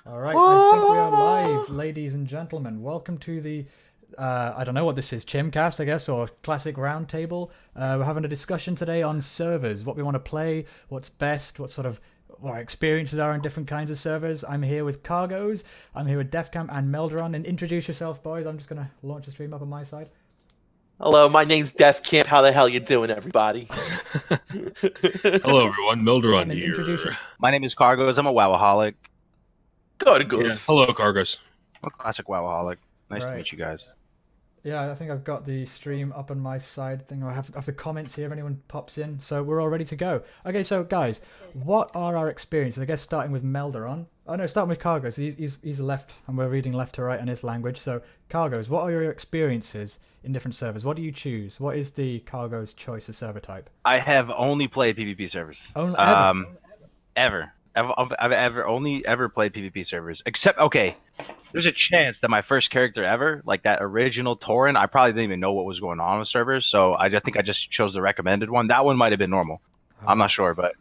All right, I think we are live, ladies and gentlemen. Welcome to the, I don't know what this is, CHIMcast, I guess, or Classic Roundtable. We're having a discussion today on servers, what we want to play, what's best, what our experiences are in different kinds of servers. I'm here with Kargoz, I'm here with Defcamp and Melderon, and introduce yourself, boys. I'm just going to launch the stream up on my side. Hello, my name's Defcamp. How the hell you doing, everybody? Hello, everyone. Melderon here. My name is Kargoz. I'm a wowaholic. Kargoz. Yeah. Hello, Kargoz. I'm a classic wowaholic. Nice Right. to meet you guys. Yeah, I think I've got the stream up on my side thing. I have the comments here if anyone pops in. So we're all ready to go. Okay, so guys, what are our experiences? I guess starting with Melderon. Oh no, starting with Kargoz. He's left, and we're reading left to right in his language. So Kargoz, what are your experiences in different servers? What do you choose? What is the Kargoz choice of server type? I have only played PvP servers. Only Ever. I've only ever played PvP servers. Except, okay, there's a chance that my first character ever, like that original Tauren, I probably didn't even know what was going on with servers, so I think I just chose the recommended one. That one might have been normal. I'm not sure, but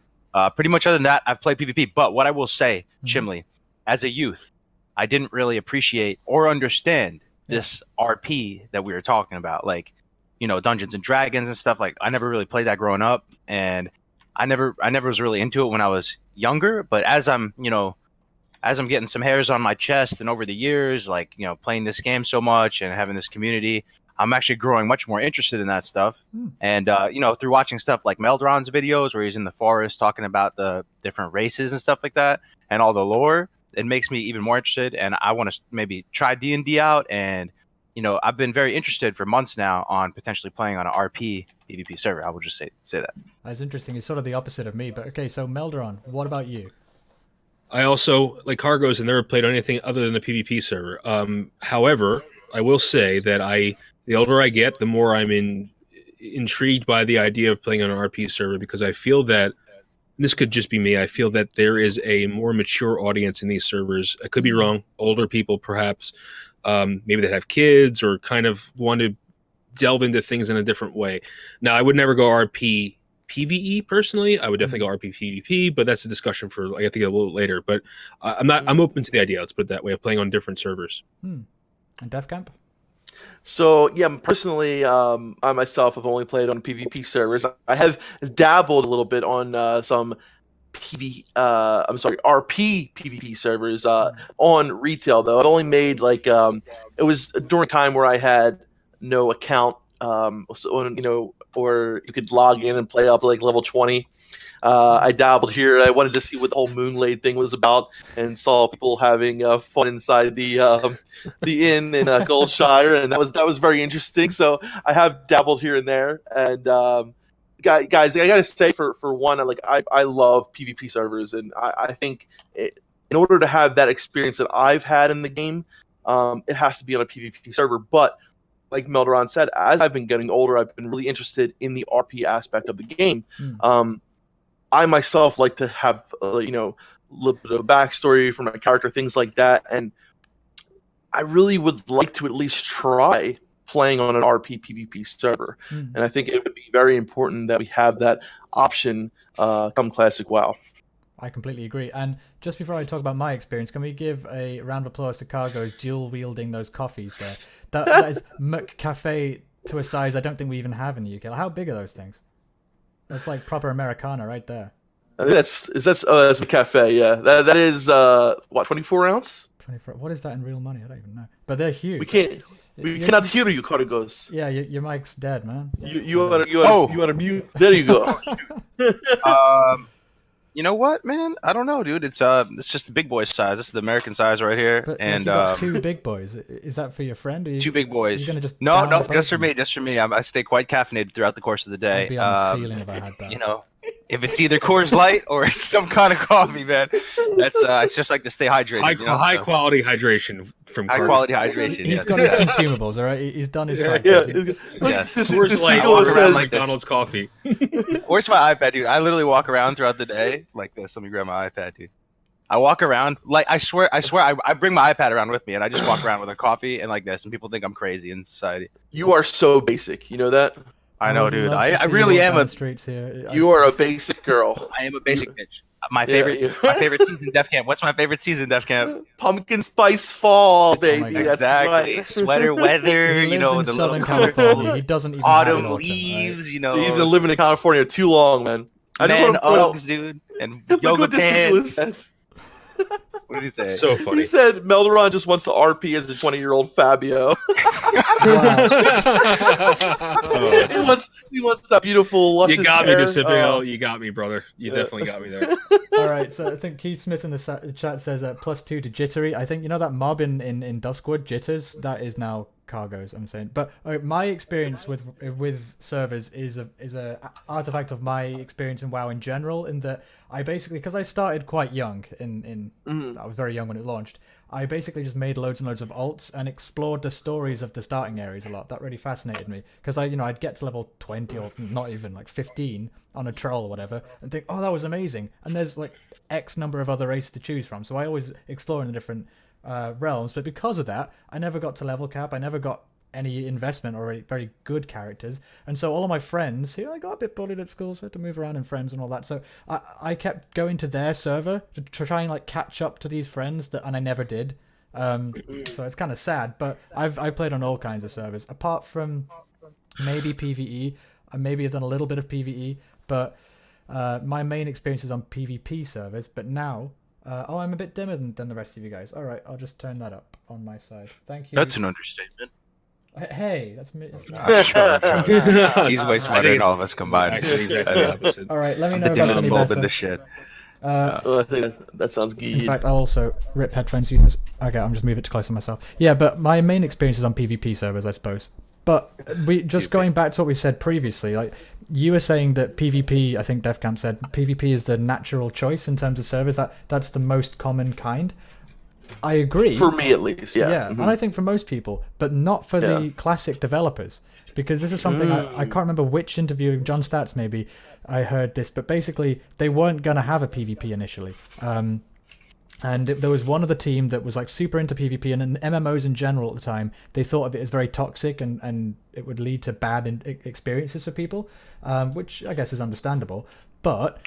pretty much other than that, I've played PvP. But what I will say, Chimly, as a youth, I didn't really appreciate or understand this RP that we were talking about, like, you know, Dungeons and Dragons and stuff. Like, I never really played that growing up, and I never was really into it when I was younger. But as I'm getting some hairs on my chest, and over the years, like, you know, playing this game so much and having this community, I'm actually growing much more interested in that stuff. And you know, through watching stuff like Melderon's videos where he's in the forest talking about the different races and stuff like that, and all the lore, it makes me even more interested, and I want to maybe try D&D out. And you know, I've been very interested for months now on potentially playing on an RP PvP server. I will just say that. That's interesting. It's sort of the opposite of me. But okay, so Melderon, what about you? I also, like Kargoz, and never played on anything other than a PvP server. However, I will say that the older I get, the more I'm intrigued by the idea of playing on an RP server, because I feel that, this could just be me, I feel that there is a more mature audience in these servers. I could be wrong. Older people, perhaps. Maybe that have kids or kind of want to delve into things in a different way. Now, I would never go RP PvE personally. I would definitely go RP PvP, but that's a discussion for, like, I think a little later. But I'm open to the idea, let's put it that way, of playing on different servers. And Defcamp? So yeah, personally, I myself have only played on PvP servers. I have dabbled a little bit on some RP PvP servers on retail, though. I've only made like it was during a time where I had no account, so, you know, or you could log in and play up like level 20. I dabbled here. I wanted to see what the whole Moonlade thing was about, and saw people having fun inside the inn in Goldshire, and that was very interesting. So I have dabbled here and there, and guys, I gotta say, for one, I love PvP servers, and I think in order to have that experience that I've had in the game, it has to be on a PvP server. But like Melderon said, as I've been getting older, I've been really interested in the RP aspect of the game. I myself like to have you know, a little bit of a backstory for my character, things like that, and I really would like to at least try playing on an RP PvP server. And I think it would be very important that we have that option come Classic WoW. I completely agree. And just before I talk about my experience, can we give a round of applause to Kargoz dual wielding those coffees there? That is McCafe to a size I don't think we even have in the UK. Like, how big are those things? That's like proper Americana right there. I think that's a cafe. Yeah, that is what, 24 ounce? 24. What is that in real money? I don't even know. But they're huge. We cannot hear you, Kargoz. Yeah, your mic's dead, man. You are mute. There you go. You know what, man? I don't know, dude. It's just the big boy size. This is the American size right here. But and you got two big boys. Is that for your friend? Or two big boys. You're gonna just no, down just for me. Just for me. I stay quite caffeinated throughout the course of the day. I'd be on the ceiling if I had that. You know, if it's either Coors Light or it's some kind of coffee, man. That's it's just like to stay hydrated. High quality hydration from high quality hydration. He's got his consumables, all right. He's done his Yeah. Yes. Coors Light says McDonald's coffee. Where's my iPad, dude? I literally walk around throughout the day like this. Let me grab my iPad, dude. I walk around like I swear I bring my iPad around with me, and I just walk around with a coffee and like this, and people think I'm crazy in society. You are so basic. You know that? I know, dude. I really am streets here. You are a basic girl. I am a basic bitch. My favorite season, Defcamp. What's my favorite season, Defcamp? Pumpkin Spice Fall, Oh my baby. God. That's Exactly. right. Sweater weather. He You lives know in the Southern little California. He doesn't even have an autumn autumn, leaves. right? You know, You've been living in California too long, man. I just man, want to point out. Uggs, dude, and Look yoga what pants. said. What did he say? So He funny. said Melderon just wants to RP as a 20-year-old Fabio. he wants that beautiful, luscious You got me, hair. Discipio. You got me, brother. You definitely got me there. All right, so I think Keith Smith in the chat says +2 to Jittery. I think, you know, that mob in Duskwood, Jitters, that is now Kargoz, I'm saying. But my experience with servers is a artifact of my experience in WoW in general, in that I basically, because I started quite young, I was very young when it launched, I basically just made loads and loads of alts and explored the stories of the starting areas a lot. That really fascinated me, because I'd get to level 20 or not even, like 15 on a troll or whatever, and think, oh, that was amazing. And there's like X number of other races to choose from, so I always explore in the different realms. But because of that, I never got to level cap. I never got any investment or very good characters, and so all of my friends, who I got a bit bullied at school, so I had to move around in friends and all that, so I kept going to their server to try and like catch up to these friends and I never did. So it's kind of sad, but I've played on all kinds of servers apart from maybe PvE. Maybe I've done a little bit of PvE, but my main experience is on PvP servers. But now I'm a bit dimmer than the rest of you guys. All right, I'll just turn that up on my side. Thank you. That's an understatement. Hey, that's me. That's me. He's way smarter than all of us combined. Actually, exactly the opposite. All right, let me I'm know the if that's any dimmest bulb in better. this shit. I think that sounds good. In fact, I'll also rip headphones users. Okay, I'm just moving it to close to myself. Yeah, but my main experience is on PvP servers, I suppose. But we just going back to what we said previously, like you were saying that PvP, I think Defcamp said PvP is the natural choice in terms of servers. That's the most common kind. I agree. For me, at least, yeah. Yeah, and I think for most people, but not for the classic developers, because this is something I can't remember which interview, John Stats maybe, I heard this, but basically they weren't going to have a PvP initially. And there was one of the team that was like super into PvP, and in MMOs in general at the time, they thought of it as very toxic and it would lead to bad experiences for people, which I guess is understandable. But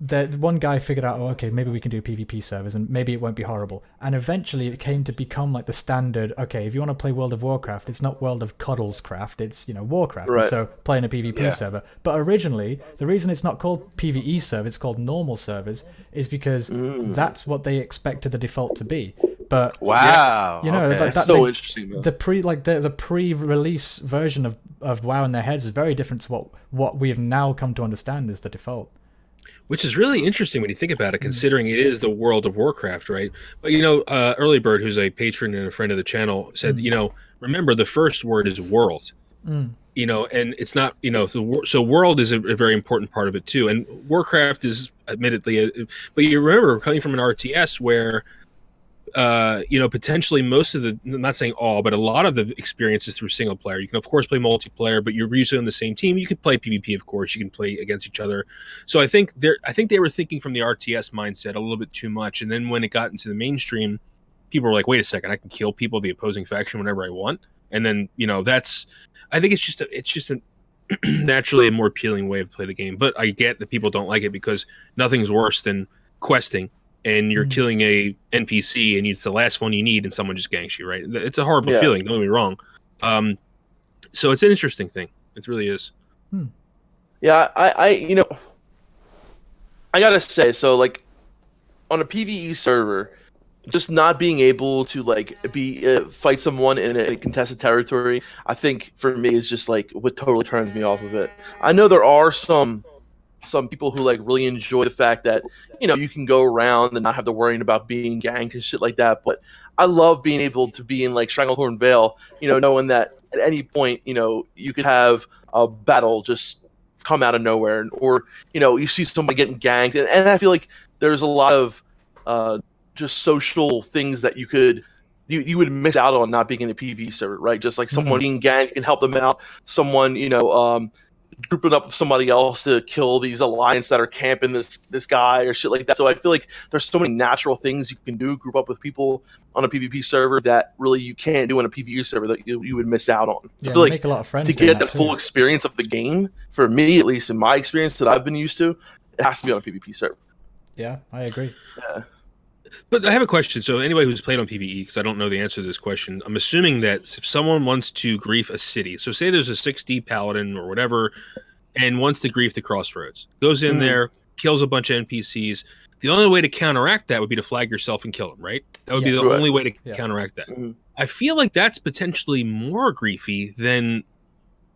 the one guy figured out, oh, okay, maybe we can do PvP servers and maybe it won't be horrible. And eventually it came to become like the standard, okay, if you want to play World of Warcraft, it's not World of Cuddles Craft, it's, Warcraft. Right. So playing a PvP server. But originally, the reason it's not called PvE server, it's called normal servers, is because that's what they expected the default to be. But Wow. That's so interesting, though. the pre-release version of WoW in their heads is very different to what we have now come to understand as the default. Which is really interesting when you think about it, considering it is the World of Warcraft, right? But Early Bird, who's a patron and a friend of the channel, said, remember the first word is world. And it's not, so world is a very important part of it too. And Warcraft is admittedly, but you remember coming from an RTS where, potentially most of I'm not saying all, but a lot of the experiences through single player. You can of course play multiplayer, but you're usually on the same team. You could play PvP, of course. You can play against each other. So I think they were thinking from the RTS mindset a little bit too much. And then when it got into the mainstream, people were like, "Wait a second, I can kill people, the opposing faction, whenever I want." And then I think it's just a naturally a more appealing way of play the game. But I get that people don't like it because nothing's worse than questing and you're killing a NPC and it's the last one you need and someone just ganks you, right? It's a horrible feeling, don't get me wrong. So it's an interesting thing. It really is. Yeah, I gotta say, so like on a PvE server, just not being able to like fight someone in a contested territory, I think for me is just like what totally turns me off of it. I know there are some people who like really enjoy the fact that you can go around and not have to worry about being ganked and shit like that, but I love being able to be in like Stranglethorn Vale, knowing that at any point you could have a battle just come out of nowhere, or you see somebody getting ganked, and I feel like there's a lot of just social things that you would miss out on not being in a PvE server, right? Just like someone being ganked, you can help them out. Someone grouping up with somebody else to kill these alliance that are camping this guy or shit like that. So I feel like there's so many natural things you can do, group up with people on a PvP server that really you can't do on a PvE server that you would miss out on. Yeah, I feel like make a lot of friends to doing get that the full experience of the game, for me at least in my experience that I've been used to, it has to be on a PvP server. Yeah, I agree. Yeah. But I have a question. So anybody who's played on PvE, because I don't know the answer to this question, I'm assuming that if someone wants to grief a city, so say there's a 6D paladin or whatever, and wants to grief the crossroads, goes in there, kills a bunch of NPCs. The only way to counteract that would be to flag yourself and kill them, right? That would be the Yes. only way to Yeah. counteract that. Mhm. I feel like that's potentially more griefy than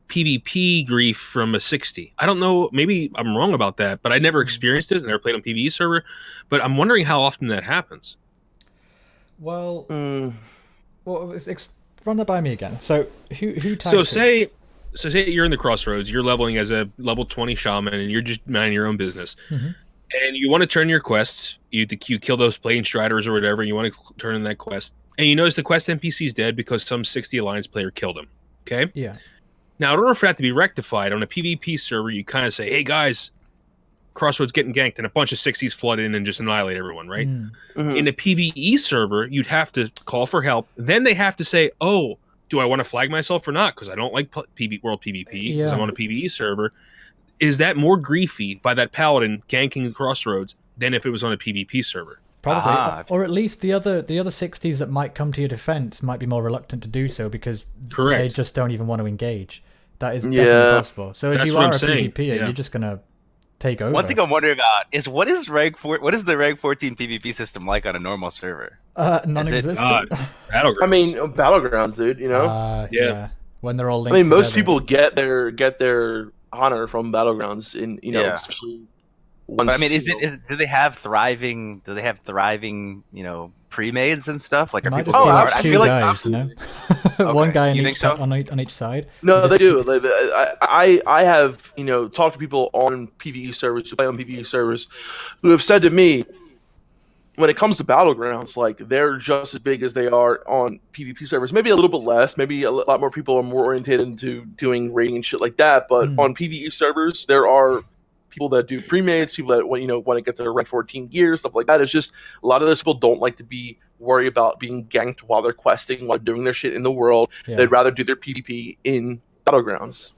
PvP grief from a 60. I don't know, maybe I'm wrong about that, but I never experienced this. I never played on PvE server, but I'm wondering how often that happens. Well, Mm. run that by me again. So who tags So who? say you're in the crossroads, you're leveling as a level 20 shaman, and you're just minding your own business. Mhm. And you want to turn your quests, you kill those plane striders or whatever, and you want to turn in that quest. And you notice the quest NPC is dead because some 60 Alliance player killed him. Okay? Yeah. Now, in order for that to be rectified, on a PvP server, you kind of say, hey guys, Crossroads getting ganked, and a bunch of 60s flood in and just annihilate everyone, right? Mm. Mhm. In a PvE server, you'd have to call for help. Then they have to say, oh, do I want to flag myself or not? Because I don't like World PvP, because I'm Yeah. on a PvE server. Is that more griefy by that paladin ganking the Crossroads than if it was on a PvP server? Probably, Aha. or at least the other 60s that might come to your defense might be more reluctant to do so because Correct. they just don't even want to engage. That is Yeah. definitely possible. So if That's you what are I'm a saying, PvPer, yeah. you're just gonna take over. One thing I'm wondering about is what is the rank 14 PvP system like on a normal server? Non-existent. Battlegrounds. I mean, battlegrounds, dude. You know. Yeah. When they're all I linked. mean, most together. people get their honor from battlegrounds, in Yeah. especially. Once, But I mean, do they have thriving pre-mades and stuff? Like, It are might people just be Oh, like I two feel like guys, you know, one Okay. guy You think so? on each side. No, You they just do. keep- Like, I have talked to people on PvE servers who play on PvE servers who have said to me, when it comes to battlegrounds, like they're just as big as they are on PvP servers. Maybe a little bit less. Maybe a lot more people are more oriented into doing raiding and shit like that. But Hmm. on PvE servers, there are people that do pre-mades, people that want to get their rank 14 gear, stuff like that. It's just a lot of those people don't like to be worried about being ganked while they're questing, while doing their shit in the world. Yeah. They'd rather do their PvP in battlegrounds.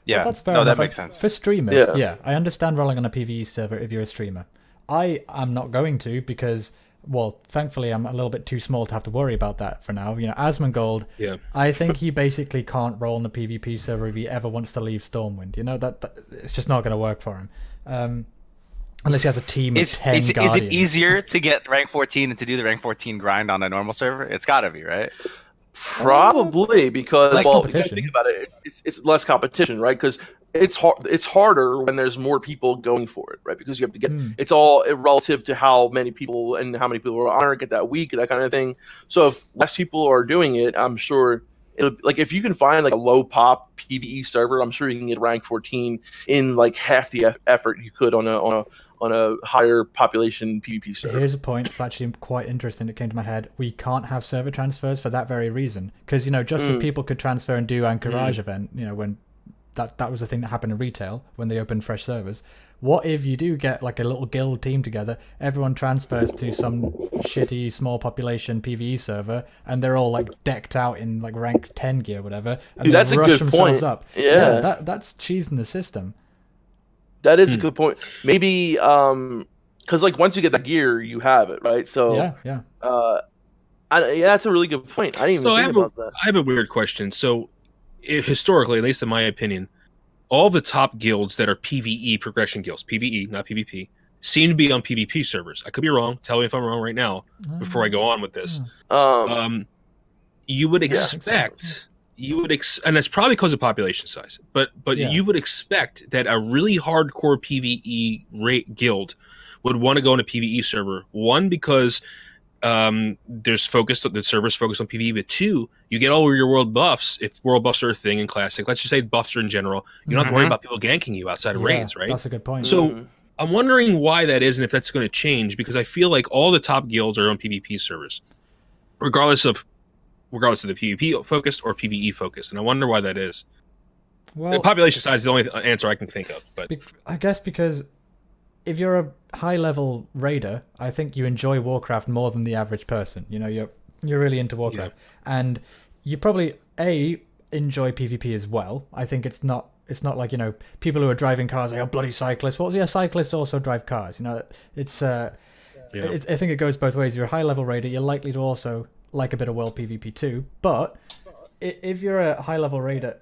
yeah, That's fair no, enough. that makes sense. For streamers, Yeah. yeah, I understand rolling on a PvE server if you're a streamer. I am not going to because, well, thankfully I'm a little bit too small to have to worry about that for now. Asmongold, Yeah. I think he basically can't roll on a PvP server if he ever wants to leave Stormwind. That it's just not going to work for him. Unless he has a team of 10 Is Guardians. it easier to get rank 14 and to do the rank 14 grind on a normal server? It's got to be, right? Probably because Less you gotta competition. think about it. It's less competition, right? Because it's hard. It's harder when there's more people going for it, right? Because you have to get. Hmm. It's all relative to how many people and how many people are on it, get that week, that kind of thing. So if less people are doing it, I'm sure. Like if you can find like a low pop PvE server, I'm sure you can get rank 14 in like half the effort you could on a higher population PvP server. Here's a point that's actually quite interesting that came to my head. We can't have server transfers for that very reason. Because, just as people could transfer and do Anchorage event, when that was the thing that happened in retail when they opened fresh servers. What if you do get like a little guild team together, everyone transfers to some shitty small population PvE server, and they're all like decked out in like rank 10 gear or whatever, and Dude, they that's a rush good themselves point. up. Yeah. That's cheesing the system. That is a good point. Maybe because like once you get that gear, you have it, right? So Yeah. that's a really good point. I didn't even think about that. I have a weird question. So, historically, at least in my opinion, all the top guilds that are PvE progression guilds, PvE, not PvP, seem to be on PvP servers. I could be wrong. Tell me if I'm wrong right now before I go on with this. You would expect, and that's probably because of population size. But Yeah. you would expect that a really hardcore PvE rate guild would want to go on a PvE server. One, because the server's focused on PvE, but two, you get all your world buffs. If world buffs are a thing in Classic, let's just say buffs are in general, you don't have to worry about people ganking you outside of raids, right? That's a good point. So I'm wondering why that is and if that's going to change, because I feel like all the top guilds are on PvP servers, regardless of the PvP focused or PvE focused, and I wonder why that is. well, The population size is the only answer I can think of, but I guess because if you're a high-level raider, I think you enjoy Warcraft more than the average person. You're really into Warcraft, and you probably enjoy PvP as well. I think it's not It's not like, people who are driving cars, they are bloody cyclists. Well, yeah, cyclists also drive cars. It's I think it goes both ways. You're a high level raider, you're likely to also like a bit of world PvP too. But if you're a high level raider,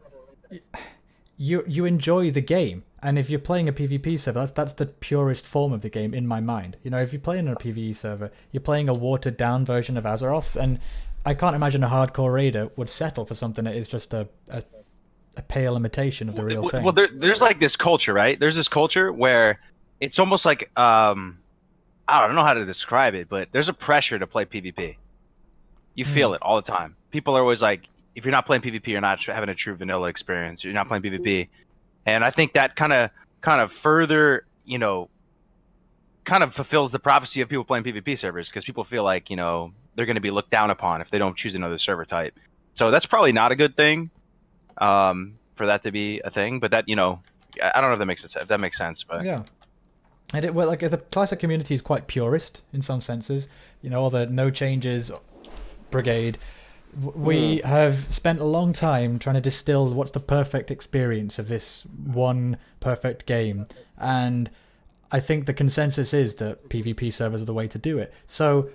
you enjoy the game. And if you're playing a PvP server, that's the purest form of the game in my mind. If you're playing on a PvE server, you're playing a watered down version of Azeroth, and I can't imagine a hardcore raider would settle for something that is just a pale imitation of the real thing. Well, there's like this culture, right? There's this culture where it's almost like I don't know how to describe it, but there's a pressure to play PvP. You feel it all the time. People are always like, if you're not playing PvP, you're not having a true vanilla experience. You're not playing PvP. And I think that kind of further, kind of fulfills the prophecy of people playing PvP servers, because people feel like, they're going to be looked down upon if they don't choose another server type. So that's probably not a good thing for that to be a thing. But that, I don't know if that makes sense. But yeah. And the classic community is quite purist in some senses. All the no changes brigade. We have spent a long time trying to distill what's the perfect experience of this one perfect game, and I think the consensus is that PvP servers are the way to do it. So,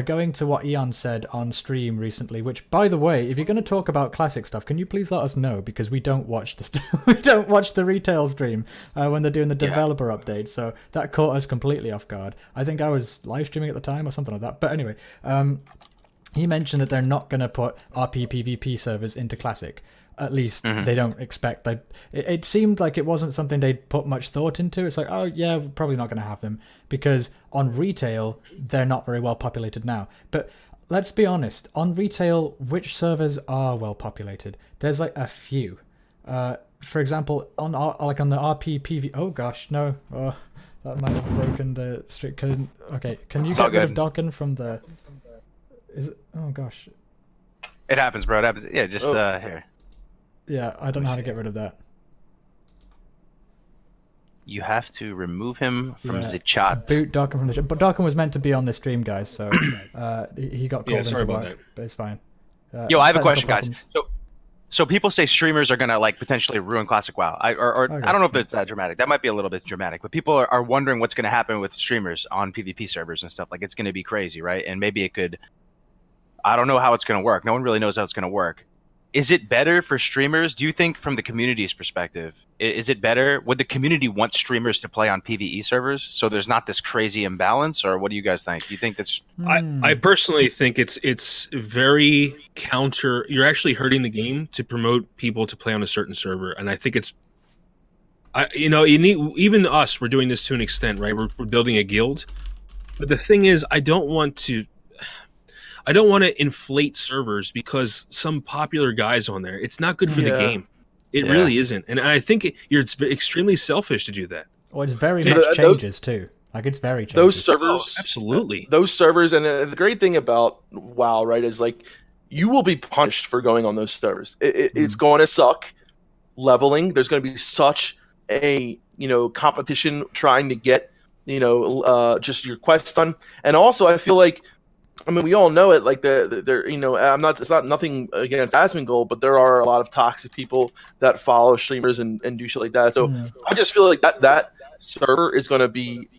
going to what Eon said on stream recently, which, by the way, if you're going to talk about classic stuff, can you please let us know, because we don't watch the retail stream when they're doing the developer update. So that caught us completely off guard. I think I was live streaming at the time or something like that. But anyway, he mentioned that they're not going to put RP PvP servers into Classic. At least they don't expect that. It seemed like it wasn't something they'd put much thought into. It's like, oh yeah, we're probably not going to have them, because on retail, they're not very well populated now. But let's be honest, on retail, which servers are well populated? There's like a few. For example, on the RP PV. Oh gosh, no. Oh, that might have broken the strict. Okay, can you get rid of Dokken from the... Is it? Oh gosh. It happens, bro. It happens. Yeah, just here. Yeah, I don't know how to get rid of that. You have to remove him from the chat. Boot Dokken from the chat. But Dokken was meant to be on the stream, guys, so he got called into work, but it's fine. Yo, I have a question, guys. So people say streamers are gonna potentially ruin Classic WoW. I don't know if that's that dramatic. That might be a little bit dramatic, but people are wondering what's gonna happen with streamers on PvP servers and stuff. Like, it's gonna be crazy, right? And maybe it could. I don't know how it's gonna work. No one really knows how it's gonna work. Is it better for streamers? Do you think, from the community's perspective, is it better? Would the community want streamers to play on PvE servers so there's not this crazy imbalance, or what do you guys think? Do you think that's? I personally think it's very counter. You're actually hurting the game to promote people to play on a certain server, and I think it's. You need, even us. We're doing this to an extent, right? We're building a guild, but the thing is, I don't want to inflate servers because some popular guy's on there. It's not good for the game. It really isn't. And I think it's extremely selfish to do that. Well, it's very much changes too. Like, it's very changes. Those servers, absolutely. Those servers, and the great thing about WoW, right, is like you will be punished for going on those servers. It's going to suck leveling. There's going to be such a competition trying to get just your quests done. And also, I feel like, I mean, we all know it. Like it's not nothing against Asmongold, but there are a lot of toxic people that follow streamers and do shit like that. So I just feel like that server is going to be,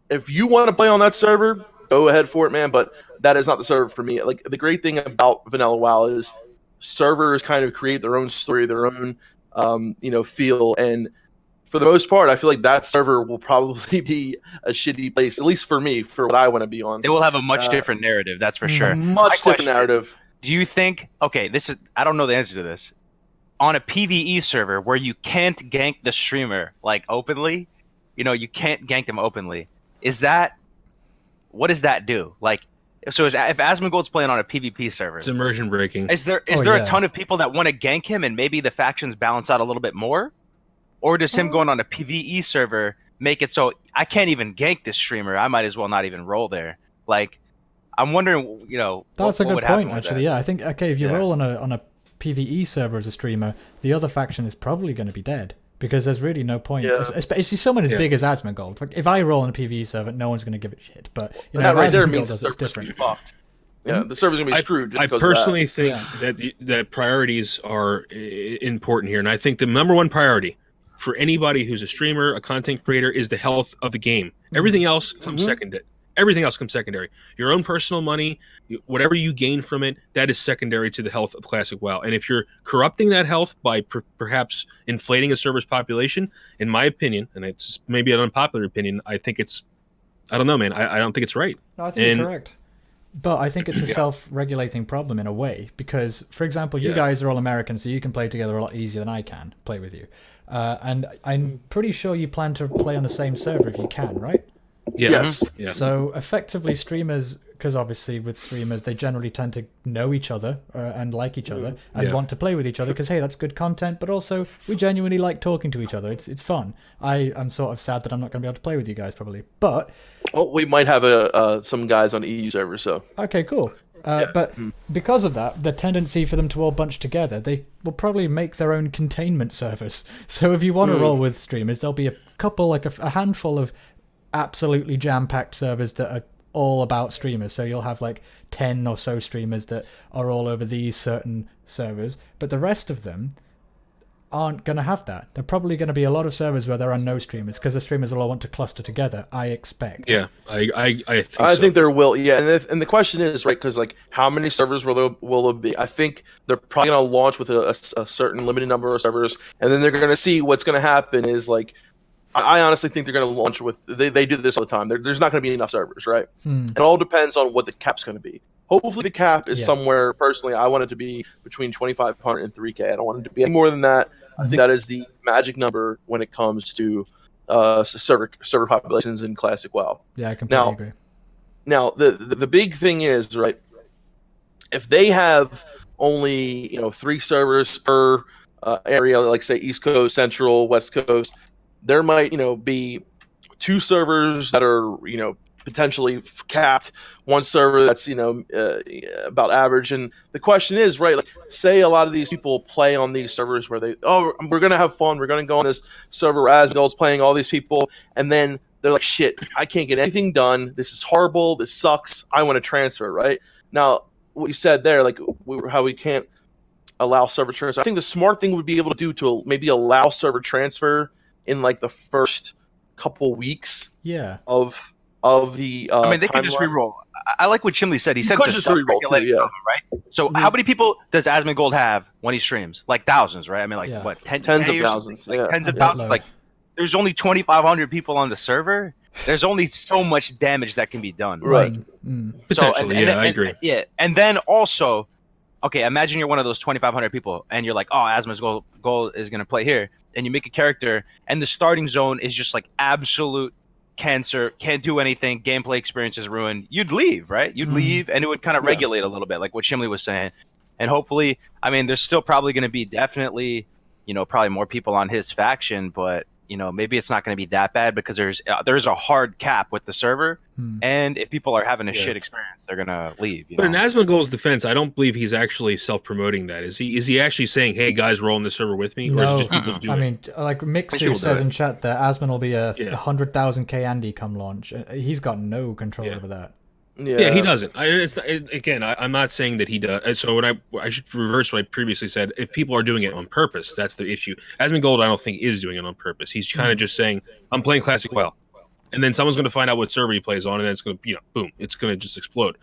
if you want to play on that server, go ahead for it, man. But that is not the server for me. Like, the great thing about Vanilla WoW is servers kind of create their own story, their own, feel. And for the most part, I feel like that server will probably be a shitty place, at least for me, for what I want to be on. They will have a much different narrative, that's for sure. Much different narrative. Do you think, I don't know the answer to this. On a PvE server where you can't gank the streamer, like, openly, you can't gank them openly, what does that do? Like, so if Asmongold's playing on a PvP server, it's immersion breaking. Is there a ton of people that want to gank him, and maybe the factions balance out a little bit more? Or does him going on a PvE server make it so I can't even gank this streamer? I might as well not even roll there. Like, I'm wondering, that's a good point, actually. Yeah, I think, if you roll on a PvE server as a streamer, the other faction is probably going to be dead, because there's really no point. Especially someone as big as Asmongold. Like, if I roll on a PvE server, no one's going to give it shit. But if Asmongold does, it's different. Yeah, the server's gonna be screwed. I personally think that priorities are important here, and I think the number one priority for anybody who's a streamer, a content creator, is the health of the game. Everything else comes secondary. Everything else comes secondary. Your own personal money, whatever you gain from it, that is secondary to the health of Classic WoW. And if you're corrupting that health by perhaps inflating a server's population, in my opinion, and it's maybe an unpopular opinion, I don't know, man. I don't think it's right. No, I think you're correct. But I think it's a self-regulating problem in a way because, for example, you guys are all Americans, so you can play together a lot easier than I can play with you. And I'm pretty sure you plan to play on the same server if you can, right? Yes. Yeah. So effectively streamers, because obviously with streamers, they generally tend to know each other and like each other and want to play with each other because, hey, that's good content. But also we genuinely like talking to each other. It's fun. I'm sort of sad that I'm not going to be able to play with you guys probably. But we might have some guys on the EU server, so. Okay, cool. But because of that, the tendency for them to all bunch together, they will probably make their own containment servers. So if you want to roll with streamers, there'll be a couple, like a handful of absolutely jam-packed servers that are all about streamers. So you'll have like 10 or so streamers that are all over these certain servers. But the rest of them aren't going to have that. There are probably going to be a lot of servers where there are no streamers because the streamers will all want to cluster together, I expect. Yeah, I think I so. think there will, and the question is, right, because like how many servers will there be? I think they're probably going to launch with a certain limited number of servers, and then they're going to see what's going to happen is like, I honestly think they're going to launch with, they do this all the time. There's not going to be enough servers, right? It all depends on what the cap's going to be. Hopefully the cap is somewhere, personally, I want it to be between 2,500 and 3K. I don't want it to be any more than that. I think that is the magic number when it comes to server populations in Classic WoW. Yeah, I completely agree. Now, the big thing is, right, if they have only 3 servers per area, like say East Coast, Central, West Coast, there might be 2 servers that are potentially capped, 1 server that's about average. And the question is, right, like say a lot of these people play on these servers where we're gonna have fun, we're gonna go on this server where Asmongold's playing all these people, and then they're like, shit, I can't get anything done, this is horrible, this sucks, I want to transfer. Right now, what you said there, like how we can't allow server transfer, I think the smart thing would be able to do to maybe allow server transfer in like the first couple weeks of the I mean, they can timeline. just re-roll. I like what Chimley said. He said could it's a just re-roll self-regulated too, problem, right? So how many people does Asmongold have when he streams? Like thousands, right? I mean, like what, tens of thousands? Like tens of thousands. Like there's only 2,500 people on the server. There's only so much damage that can be done. Right. Potentially, I agree. Yeah, and then also, okay, imagine you're one of those 2,500 people, and you're like, oh, Asmongold is going to play here, and you make a character, and the starting zone is just like absolute cancer, can't do anything, gameplay experience is ruined. You'd leave, right? You'd leave, and it would kind of regulate a little bit, like what Chimley was saying. And hopefully, I mean, there's still probably going to be definitely, probably more people on his faction, but maybe it's not going to be that bad because there's a hard cap with the server, and if people are having a shit experience, they're gonna leave. But in Asmongold's defense, I don't believe he's actually self-promoting that. Is he? Is he actually saying, "Hey guys, roll on the server with me"? No, or is it just people doing I mean, like Mixu says in chat that Asmon will be a 100,000k Andy come launch. He's got no control over that. Yeah, he doesn't. I'm not saying that he does. So I should reverse what I previously said. If people are doing it on purpose, that's the issue. Asmongold, I don't think is doing it on purpose. He's kind of just saying, "I'm playing Classic WoW," and then someone's going to find out what server he plays on, and then it's going to, boom, it's going to just explode.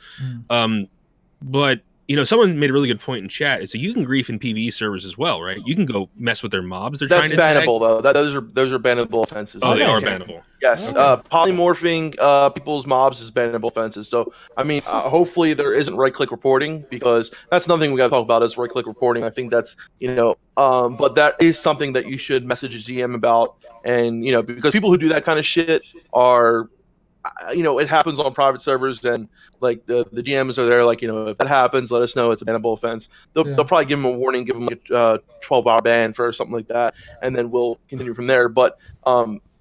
But someone made a really good point in chat. Is that you can grief in PvE servers as well, right? You can go mess with their mobs. That's bannable though. Those are bannable offenses. Oh, they are bannable. Yes, polymorphing people's mobs is bannable offenses. So I mean, hopefully there isn't right-click reporting, because that's nothing we got to talk about is right-click reporting. I think that's but that is something that you should message a GM about, and because people who do that kind of shit are, it happens on private servers, and like the GMs are there, like, if that happens, let us know, it's a bannable offense. They'll probably give them a warning, give them a 12-hour ban for something like that, and then we'll continue from there. But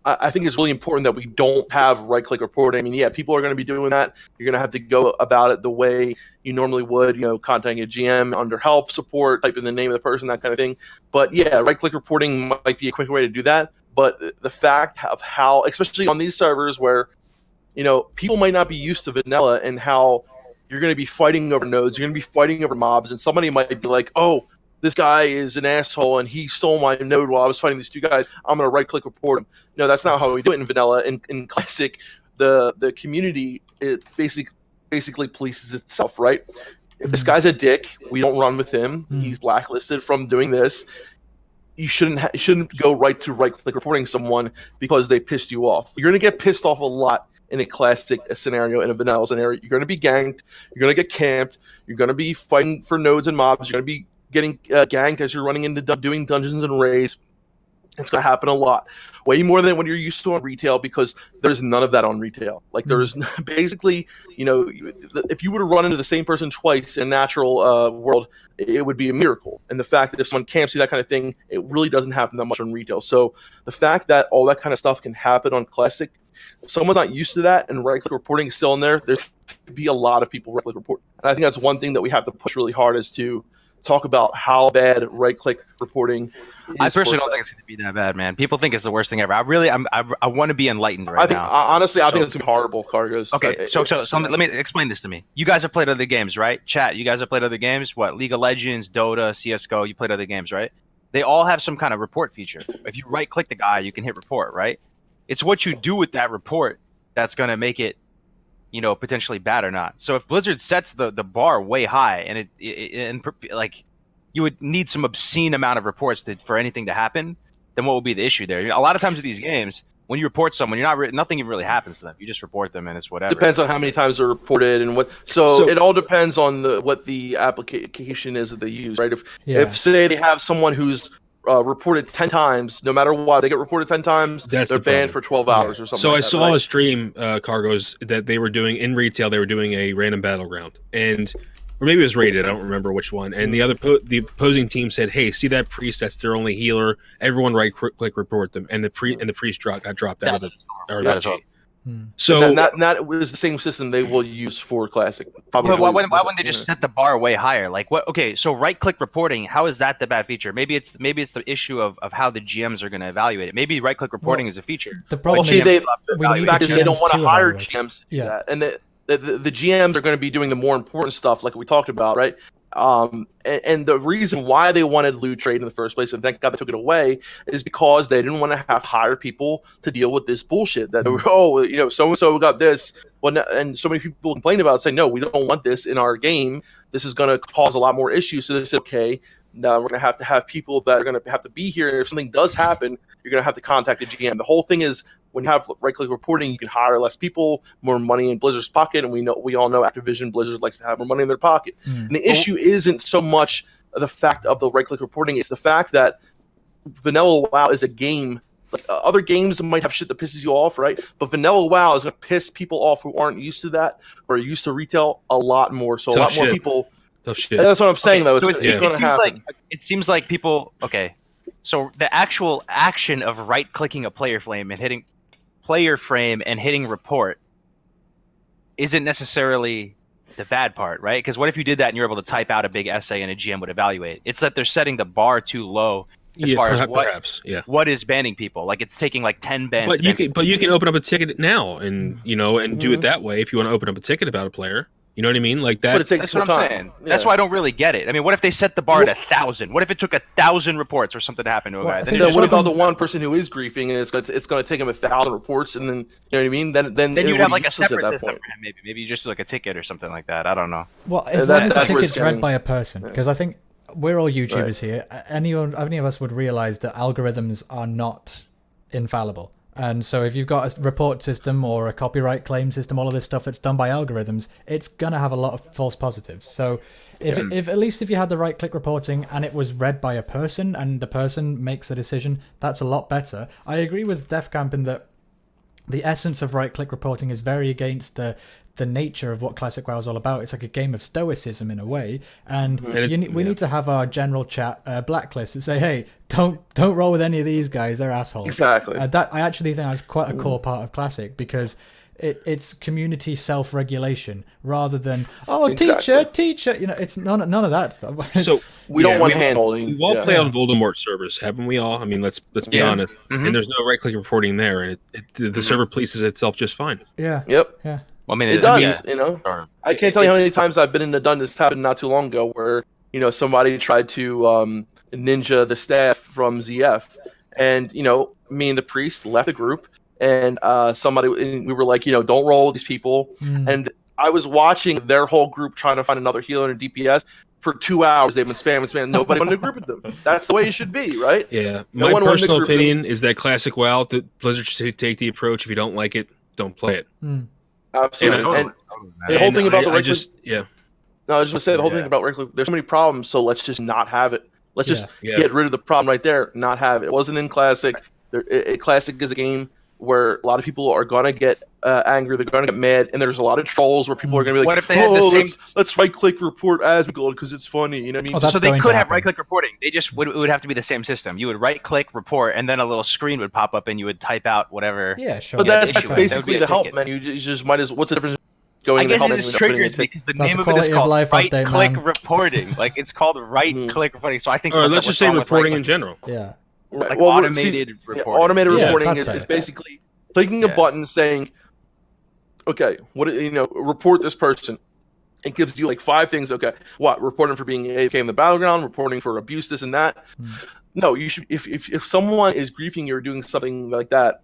I think it's really important that we don't have right-click reporting. I mean, people are going to be doing that. You're going to have to go about it the way you normally would, contacting a GM under help, support, type in the name of the person, that kind of thing. But right-click reporting might be a quicker way to do that. But the fact of how, especially on these servers where people might not be used to vanilla, and how you're going to be fighting over nodes, you're going to be fighting over mobs, and somebody might be like, oh, this guy is an asshole and he stole my node while I was fighting these two guys. I'm going to right click report him. No, that's not how we do it in vanilla. In classic, the community, it basically polices itself, right? If this guy's a dick, we don't run with him. He's blacklisted from doing this. You shouldn't go right click reporting someone because they pissed you off. You're going to get pissed off a lot in a classic scenario, in a vanilla scenario. You're going to be ganked. You're going to get camped. You're going to be fighting for nodes and mobs. You're going to be getting ganked as you're running into doing dungeons and raids. It's going to happen a lot, way more than what you're used to on retail, because there's none of that on retail. Like, there's basically, if you were to run into the same person twice in natural world, it would be a miracle. And the fact that if someone camps you, that kind of thing, it really doesn't happen that much on retail. So the fact that all that kind of stuff can happen on classic, if someone's not used to that and right-click reporting is still in there, there's be a lot of people right-click report. And I think that's one thing that we have to push really hard, is to talk about how bad right-click reporting is. I personally don't think it's going to be that bad, man. People think it's the worst thing ever. I want to be enlightened right now. Honestly, I think it's horrible, Kargoz. Okay, so let me explain this to me. You guys have played other games, right? Chat, you guys have played other games? What, League of Legends, Dota, CSGO, you played other games, right? They all have some kind of report feature. If you right-click the guy, you can hit report, right? It's what you do with that report that's going to make it, potentially bad or not. So if Blizzard sets the bar way high, and you would need some obscene amount of reports for anything to happen, then what would be the issue there? A lot of times with these games, when you report someone, nothing even really happens to them. You just report them, and it's whatever. Depends on how many times they're reported and what. So it all depends on what the application is that they use, right? If say they have someone who's reported 10 times, no matter what, they get reported 10 times, they're banned for 12 hours or something. So like I that, saw right? a stream, Kargoz, that they were doing in retail. They were doing a random battleground, or maybe it was rated. I don't remember which one. And the opposing team said, "Hey, see that priest? That's their only healer. Everyone right-click report them." And the priest got dropped out of the RPG. So that was the same system they will use for classic. But why wouldn't they just set the bar way higher? Like, what? Okay, so right-click reporting, how is that the bad feature? Maybe it's the issue of how the GMs are going to evaluate it. Maybe right-click reporting is a feature. The problem is they don't want to hire evaluate. GMs to do Yeah. that. And the GMs are going to be doing the more important stuff, like we talked about, right? And the reason why they wanted loot trade in the first place, and thank God they took it away, is because they didn't want to have to hire people to deal with this bullshit. That so and so got this, and so many people complain about it, say, no, we don't want this in our game. This is going to cause a lot more issues. So they said, okay, now we're going to have people that are going to have to be here, and if something does happen, you're going to have to contact the GM. The whole thing is, when you have right-click reporting, you can hire less people, more money in Blizzard's pocket, and we all know Activision Blizzard likes to have more money in their pocket. And the issue isn't so much the fact of the right-click reporting; it's the fact that Vanilla WoW is a game. Like, other games might have shit that pisses you off, right? But Vanilla WoW is going to piss people off who aren't used to that or are used to retail a lot more. So a lot more people. Tough shit. That's what I'm saying, though. So It's going to happen. It seems like people. Okay, so the actual action of right-clicking a player frame and hitting report isn't necessarily the bad part, right? Because what if you did that and you're able to type out a big essay and a GM would evaluate? It's that they're setting the bar too low as far as what is banning people. Like, it's taking like 10 bans. But you can open up a ticket now and do it that way if you want to open up a ticket about a player. You know what I mean? Like that. But it takes That's some what I'm time. saying. Yeah. That's why I don't really get it. I mean, what if they set the bar at 1,000? What if it took 1,000 reports or something to happen to a guy? Then what about the one person who is griefing, and it's going to take him 1,000 reports, and then, you know what I mean? Then you'd have like a separate at that system point. for him, maybe you just do like a ticket or something like that. I don't know. Well, as long as the that's where it's ticket's read getting- by a person, because I think we're all YouTubers Right. here. Any of us would realize that algorithms are not infallible. And so if you've got a report system or a copyright claim system, all of this stuff that's done by algorithms, it's going to have a lot of false positives. So if at least if you had the right click reporting and it was read by a person and the person makes the decision, that's a lot better. I agree with Defcamp in that the essence of right click reporting is very against the nature of what Classic WoW is all about. It's like a game of stoicism in a way, and we need to have our general chat blacklist and say, hey, don't roll with any of these guys, they're assholes. Exactly. That I actually think that's quite a core part of Classic, because it's community self-regulation rather than teacher. It's none of that stuff. So we don't want hand-holding. We've all played on Voldemort servers, haven't we all? I mean, let's be honest. Mm-hmm. And there's no right-click reporting there, and the server polices itself just fine. Yeah. Yep. Yeah. Well, I mean, It does, I can't tell you how many times I've been in the dungeon. This happened not too long ago, where somebody tried to ninja the staff from ZF, and me and the priest left the group, and we were like, don't roll with these people, and I was watching their whole group trying to find another healer and DPS. For 2 hours, they've been spamming. Nobody wanted to group with them. That's the way it should be, right? Yeah. No My one wanted to personal group them. opinion is that classic WoW, that Blizzard should take the approach. If you don't like it, don't play it. Absolutely. And the whole thing about I just No, I was just gonna say the whole thing about right click. There's so many problems, so let's just not have it. Let's just get rid of the problem right there. Not have it. It wasn't in Classic. Classic is a game where a lot of people are gonna get angry. They're gonna get mad, and there's a lot of trolls where people are gonna be like, What if they had the same? Let's right click report as gold because it's funny. You know what I mean? That's So they going could to have happen. right click reporting. They just it would have to be the same system. You would right click report, and then a little screen would pop up, and you would type out whatever. Yeah, sure. But Yeah, that's issue. That would basically be a the help ticket. menu. You just might as. What's the difference? Going I guess in the it help just menu and triggers putting it because the That's name a of it is quality of called life right update, click man. reporting. Like it's called right click reporting. So I think. to Or myself, let's just what's say wrong with reporting right in click? general. Yeah. Right. Like Well, automated reporting. Automated Yeah, reporting that's is better. basically clicking a button saying, okay, report this person. It gives you like 5 things. Okay, what? Reporting for being AFK in the battleground, reporting for abuse, this and that. No, you should. If someone is griefing you or doing something like that,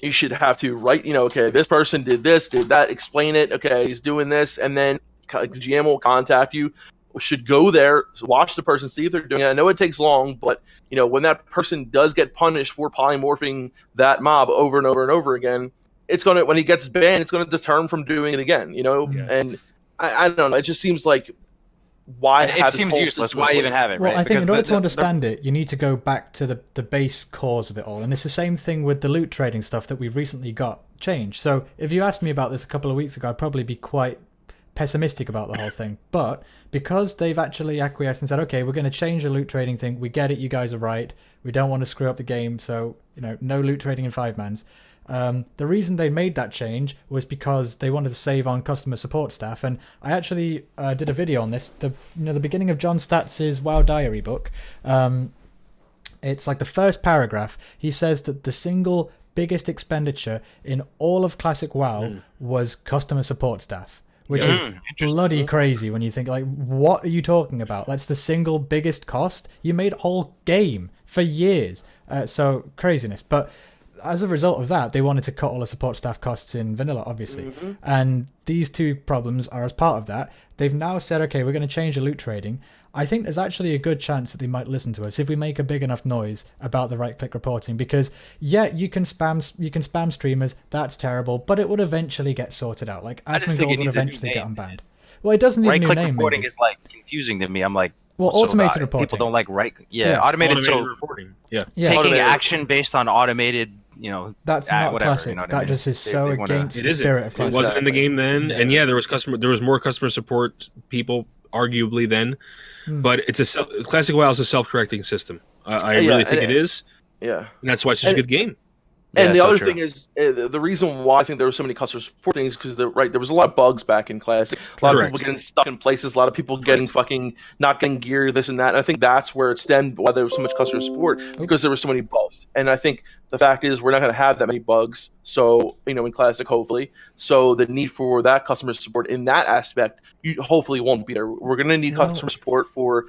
you should have to write. Okay, this person did this, did that. Explain it. Okay, he's doing this, and then the GM will contact you. Should go there, watch the person, see if they're doing it. I know it takes long, but when that person does get punished for polymorphing that mob over and over and over again, it's gonna, when he gets banned, it's gonna deter him from doing it again. And I don't know. It just seems like why It have this seems whole useless. system Why in even place? have it? Well, Right? I think Because in order to understand it, you need to go back to the base cause of it all. And it's the same thing with the loot trading stuff that we've recently got changed. So if you asked me about this a couple of weeks ago, I'd probably be quite pessimistic about the whole thing. But because they've actually acquiesced and said, okay, we're going to change the loot trading thing. We get it. You guys are right. We don't want to screw up the game. So, no loot trading in 5-mans. The reason they made that change was because they wanted to save on customer support staff, and I actually did a video on this. The beginning of John Statz's WoW Diary book. It's like the first paragraph. He says that the single biggest expenditure in all of Classic WoW was customer support staff, which is bloody crazy when you think, like, what are you talking about? That's the single biggest cost. You made a whole game for years. So craziness. But as a result of that, they wanted to cut all the support staff costs in vanilla, obviously. And these two problems are as part of that. They've now said, okay, we're going to change the loot trading. I think there's actually a good chance that they might listen to us if we make a big enough noise about the right-click reporting. Because, yeah, you can spam streamers. That's terrible. But it would eventually get sorted out. Like, I just think Asmongold it would needs a new eventually get name. unbanned. Well, it doesn't need a Right new click name. reporting maybe. is like confusing to me. I'm like, Well, so automated reporting. People don't like Yeah. automated. Automated reporting. Yeah. Yeah. Taking Automated. action based on automated, That's not whatever, classic. you know what That I mean? just is They so wanna- against It the isn't. spirit of It classic. wasn't in the game then, and Yeah. there was more customer support people arguably then, but it's Classic WoW is a self-correcting system. I Yeah, really think and- it is, Yeah. and that's why it's such a good game. And the so other true. thing is, the reason why I think there were so many customer support things because there was a lot of bugs back in Classic. A lot Correct. of people getting stuck in places. A lot of people getting fucking not getting gear, this and that. And I think that's where it stemmed why there was so much customer support because there were so many bugs. And I think the fact is we're not going to have that many bugs. So in Classic, hopefully, so the need for that customer support in that aspect, you hopefully won't be there. We're going to need customer support for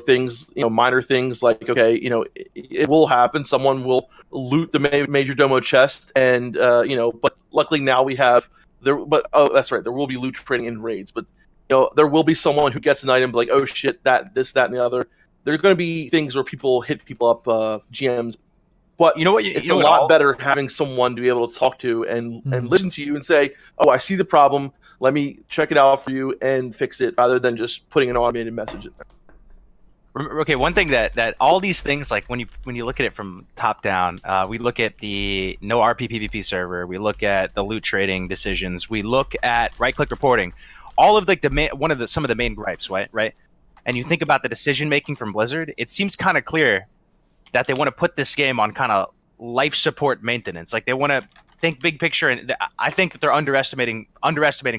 things, minor things like, okay, it will happen. Someone will loot the major domo chest and, but luckily now we have there, but, oh, that's right. There will be loot trading in raids, but there will be someone who gets an item like, oh shit, this, that, and the other. There's going to be things where people hit people up, GMs, but You know what? it's a lot better having someone to be able to talk to and listen to you and say, oh, I see the problem. Let me check it out for you and fix it rather than just putting an automated message in there. Okay, one thing that all these things, like when you look at it from top down, we look at the no RP PvP server, we look at the loot trading decisions, we look at right click reporting, all of like some of the main gripes, right? And you think about the decision making from Blizzard, it seems kind of clear that they want to put this game on kind of life support maintenance. Like they want to think big picture, and I think that they're underestimating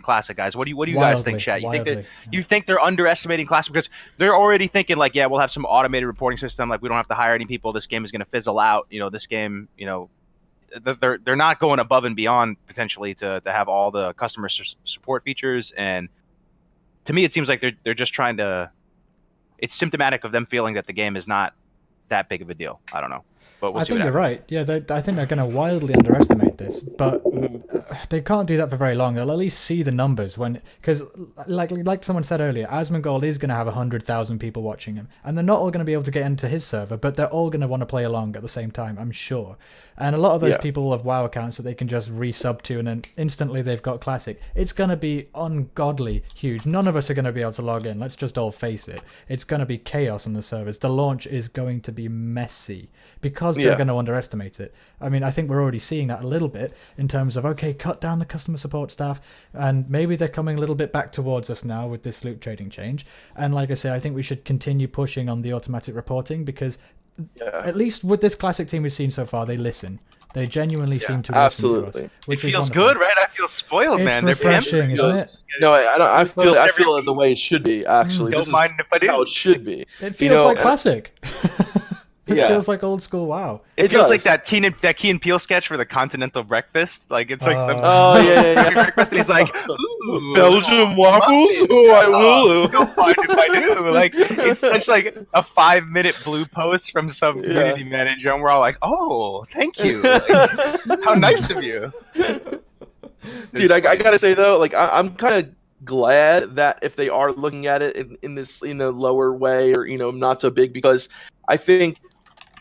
Classic, guys. What do you guys think, chat? You think they're underestimating Classic because they're already thinking like, yeah, we'll have some automated reporting system. Like we don't have to hire any people. This game is going to fizzle out. This game, they're not going above and beyond potentially to have all the customer support features. And to me, it seems like they're just trying to it's symptomatic of them feeling that the game is not that big of a deal. I don't know, but we'll I see. think you're right. Yeah, I think they're going to wildly underestimate this, but they can't do that for very long. They'll at least see the numbers because, like someone said earlier, Asmongold is going to have 100,000 people watching him, and they're not all going to be able to get into his server, but they're all going to want to play along at the same time, I'm sure. And a lot of those people will have WoW accounts that they can just resub to, and then instantly they've got Classic. It's going to be ungodly huge. None of us are going to be able to log in. Let's just all face it. It's going to be chaos on the servers. The launch is going to be messy because they're going to underestimate it. I mean, I think we're already seeing that a little bit in terms of, okay, cut down the customer support staff, and maybe they're coming a little bit back towards us now with this loot trading change. And like I say, I think we should continue pushing on the automatic reporting because at least with this Classic team we've seen so far, they listen. They genuinely seem to listen to us. Which it feels good, right? I feel spoiled, it's man. Refreshing, isn't it? No, I feel it the way it should be. Actually, Don't mind if I do. How it should be. It feels like Classic. It Yeah. feels like old school WoW. It feels does. like that Key and Peele sketch for the Continental Breakfast. Like it's like some yeah. breakfast, and he's like, "Ooh, Belgian waffles? Oh, I will. Don't mind if I do." Like it's such like a 5-minute blue post from some community manager, and we're all like, "Oh, thank you! Like, how nice of you." Dude, I gotta say though, like I'm kind of glad that if they are looking at it in this in a lower way or not so big, because I think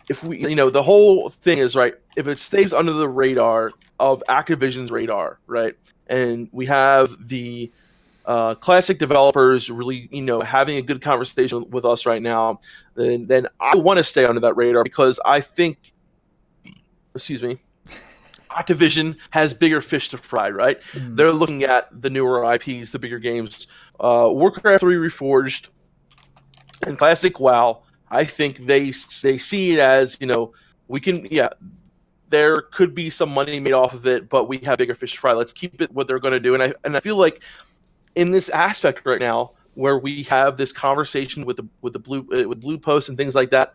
if we the whole thing is right, if it stays under the radar of Activision's radar, right, and we have the Classic developers really having a good conversation with us right now, then I want to stay under that radar because I think Activision has bigger fish to fry, right? They're looking at the newer IPs, the bigger games, Warcraft 3 Reforged, and Classic WoW. I think they see it as we can there could be some money made off of it, but we have bigger fish to fry. Let's keep it what they're going to do, and I feel like in this aspect right now where we have this conversation with the blue posts and things like that,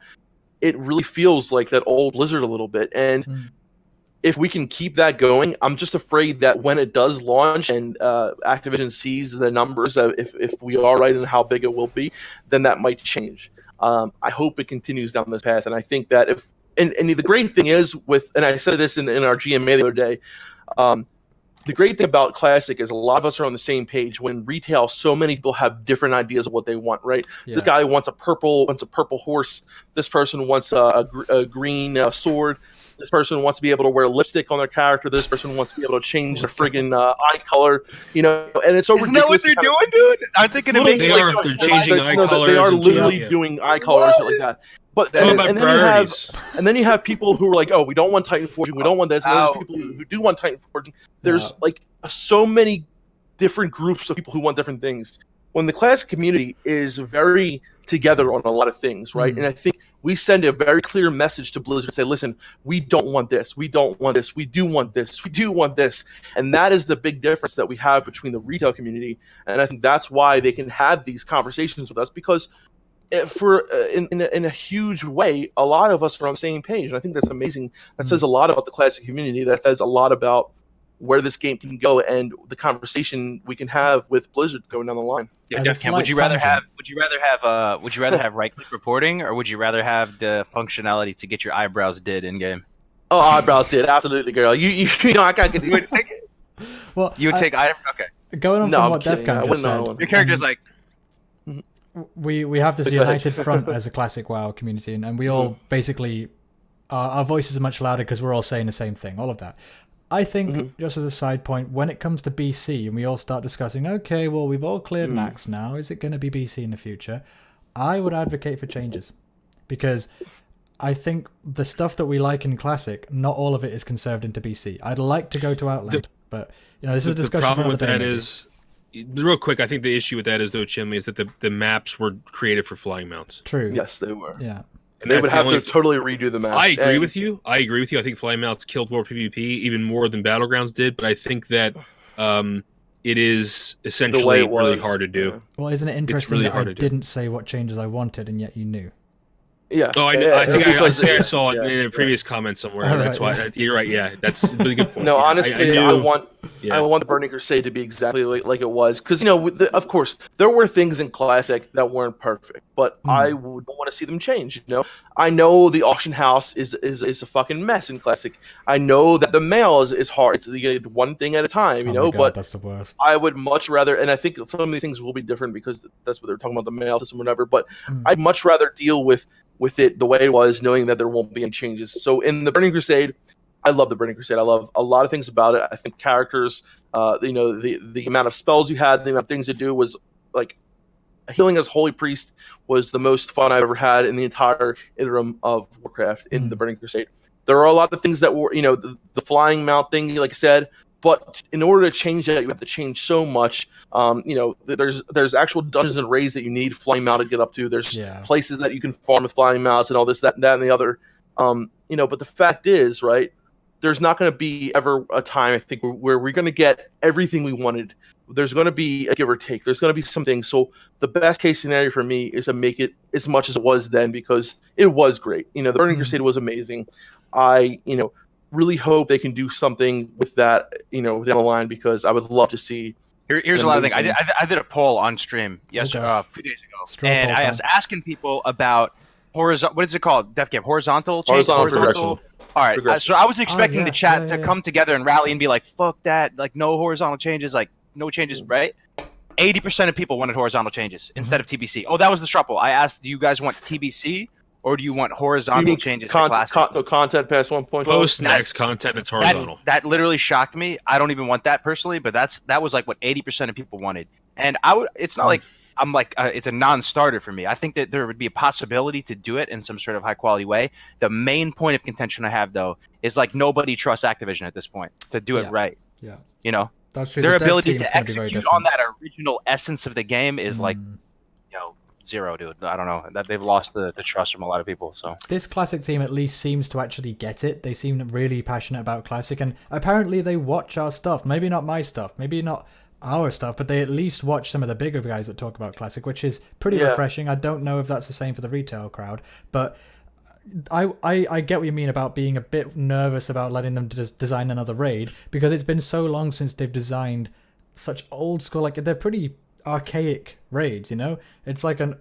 it really feels like that old Blizzard a little bit, and. If we can keep that going, I'm just afraid that when it does launch and Activision sees the numbers, if we are right in how big it will be, then that might change. I hope it continues down this path, and I think that and the great thing is and I said this in our GMA the other day, the great thing about Classic is a lot of us are on the same page. When retail, so many people have different ideas of what they want, right? Yeah. This guy wants a purple horse. This person wants a green sword. This person wants to be able to wear lipstick on their character. This person wants to be able to change their friggin' eye color. And it's so ridiculous. Isn't that what they're doing, dude? Aren't they going to make they're changing eye colors. They are literally doing eye colors and shit like that. But and then you have people who are like, oh, we don't want Titan Forging, we don't want this. And there's people who do want Titan Forging. There's like so many different groups of people who want different things. When the Classic community is very together on a lot of things, right? And I think we send a very clear message to Blizzard and say, listen, we don't want this. We don't want this. We do want this. We do want this. And that is the big difference that we have between the retail community. And I think that's why they can have these conversations with us, because in a huge way, a lot of us are on the same page. And I think that's amazing. That says a lot about the Classic community. That says a lot about where this game can go and the conversation we can have with Blizzard going down the line. Yeah, Defcamp, would you rather have right-click reporting, or would you rather have the functionality to get your eyebrows did in game? Oh, eyebrows did, absolutely, girl. I can't get. You would take it. Well, you would take eyebrows. Okay. Going on from what Defcamp just said, your character's like. We have this united front as a Classic WoW community, and we all basically our voices are much louder because we're all saying the same thing. All of that. I think, just as a side point, when it comes to BC and we all start discussing, okay, well, we've all cleared Max now, is it going to be BC in the future? I would advocate for changes, because I think the stuff that we like in Classic, not all of it is conserved into BC. I'd like to go to Outland, but this is a discussion. The problem with that is, real quick, I think the issue with that is, though, Chimley, is that the maps were created for flying mounts. True. Yes, they were. Yeah. And they would have to totally redo the maps. I agree with you. I think flying mounts killed more PvP, even more than Battlegrounds did. But I think that it is essentially really hard to do. Yeah. Well, isn't it interesting that I didn't say what changes I wanted, and yet you knew? Yeah. Oh, I think I saw it in a previous comment somewhere. That's why. You're right. Yeah, that's a really good point. No, honestly, I want I want the Burning Crusade to be exactly like it was, because of course, there were things in Classic that weren't perfect, but I would want to see them change. I know the auction house is a fucking mess in Classic. I know that the mail is hard. It's one thing at a time, my God, but that's the worst. I would much rather, and I think some of these things will be different because that's what they're talking about, the mail system, or whatever. But I'd much rather deal with it the way it was, knowing that there won't be any changes. So in the Burning Crusade, I love the Burning Crusade. I love a lot of things about it. I think characters, the amount of spells you had, the amount of things to do was like healing as Holy Priest was the most fun I've ever had in the entire interim of Warcraft in the Burning Crusade. There are a lot of things that were, the flying mount thing, like I said, but in order to change that, you have to change so much. There's actual dungeons and raids that you need flying mount to get up to. There's places that you can farm with flying mounts and all this, that, and the other. But the fact is, right, there's not going to be ever a time, I think, where we're going to get everything we wanted. There's going to be a give or take. There's going to be something. So the best case scenario for me is to make it as much as it was then, because it was great. The Burning Crusade was amazing. I, really hope they can do something with that, down the line, because I would love to see. Here's a lot of things. I did a poll on stream a few days ago, and I was asking people about horizontal. What is it called? Defcamp horizontal change. Horizontal. All right. So I was expecting the chat to come together and rally and be like, "Fuck that! Like no horizontal changes. Like no changes." Right? 80% of people wanted horizontal changes instead of TBC. Oh, that was the struggle. I asked, "Do you guys want TBC?" Or do you want horizontal changes to Classic? So content past 1.5? Post-next content that's horizontal. That literally shocked me. I don't even want that personally, but that was like what 80% of people wanted. And it's not like I'm like it's a non-starter for me. I think that there would be a possibility to do it in some sort of high-quality way. The main point of contention I have, though, is like nobody trusts Activision at this point to do it right. Yeah. That's true. Their ability to execute on that original essence of the game is like, zero, dude. I don't know. That they've lost the trust from a lot of people. So this Classic team at least seems to actually get it. They seem really passionate about Classic, and apparently they watch our stuff. Maybe not my stuff, maybe not our stuff, but they at least watch some of the bigger guys that talk about Classic, which is pretty refreshing. I don't know if that's the same for the retail crowd, but I get what you mean about being a bit nervous about letting them just design another raid, because it's been so long since they've designed such old school, like they're pretty archaic raids, it's like a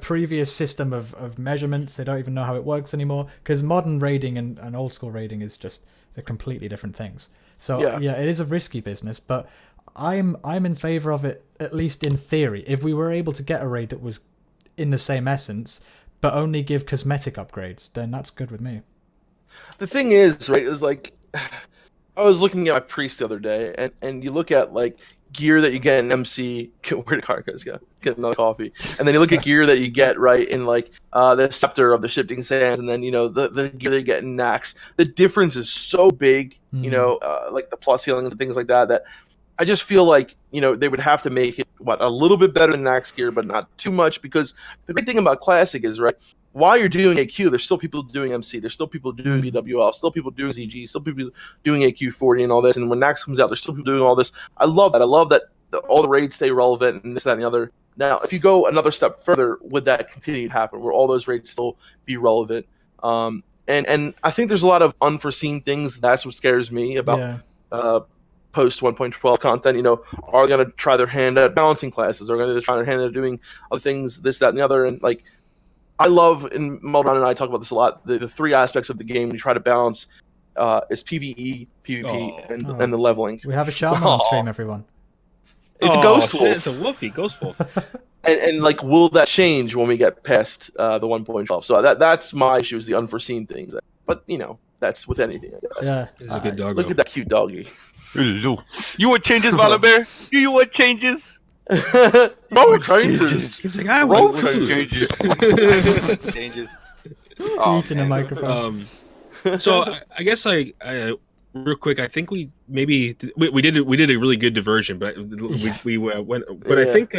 previous system of measurements. They don't even know how it works anymore, because modern raiding and old school raiding is just, they're completely different things. So yeah, it is a risky business, but I'm in favor of it, at least in theory. If we were able to get a raid that was in the same essence but only give cosmetic upgrades, then that's good with me. The thing is, right, is like, I was looking at my priest the other day, and you look at like gear that you get in MC. Where did Kargoz go? Get another coffee. And then you look at gear that you get right in like the scepter of the shifting sands, and then the gear that you get in Nax. The difference is so big, like the plus healings and things like that. That I just feel like they would have to make it a little bit better than Nax gear, but not too much, because the great thing about Classic is, right, while you're doing AQ, there's still people doing MC, there's still people doing VWL, still people doing ZG, still people doing AQ40 and all this. And when Nax comes out, there's still people doing all this. I love that. I love that all the raids stay relevant and this, that, and the other. Now, if you go another step further, would that continue to happen, where all those raids still be relevant? And I think there's a lot of unforeseen things. That's what scares me about post 1.12 content. Are they going to try their hand at balancing classes? Are they going to try their hand at doing other things, this, that, and the other? And like, I love, and Melderon and I talk about this a lot, the three aspects of the game we try to balance is PvE, PvP, and the leveling. We have a shaman on stream, everyone. It's a ghost wolf. It's a wolfie, ghost wolf. and like, will that change when we get past the 1.12? So that's my issue, is the unforeseen things. But, that's with anything, I guess. Yeah. It's a good dog. Look at that cute doggy. You want changes, Bear? You want changes? No changes. He's like, I want changes. Changes. Eating a microphone. So I guess I real quick, I think we did a really good diversion, but we went. But I think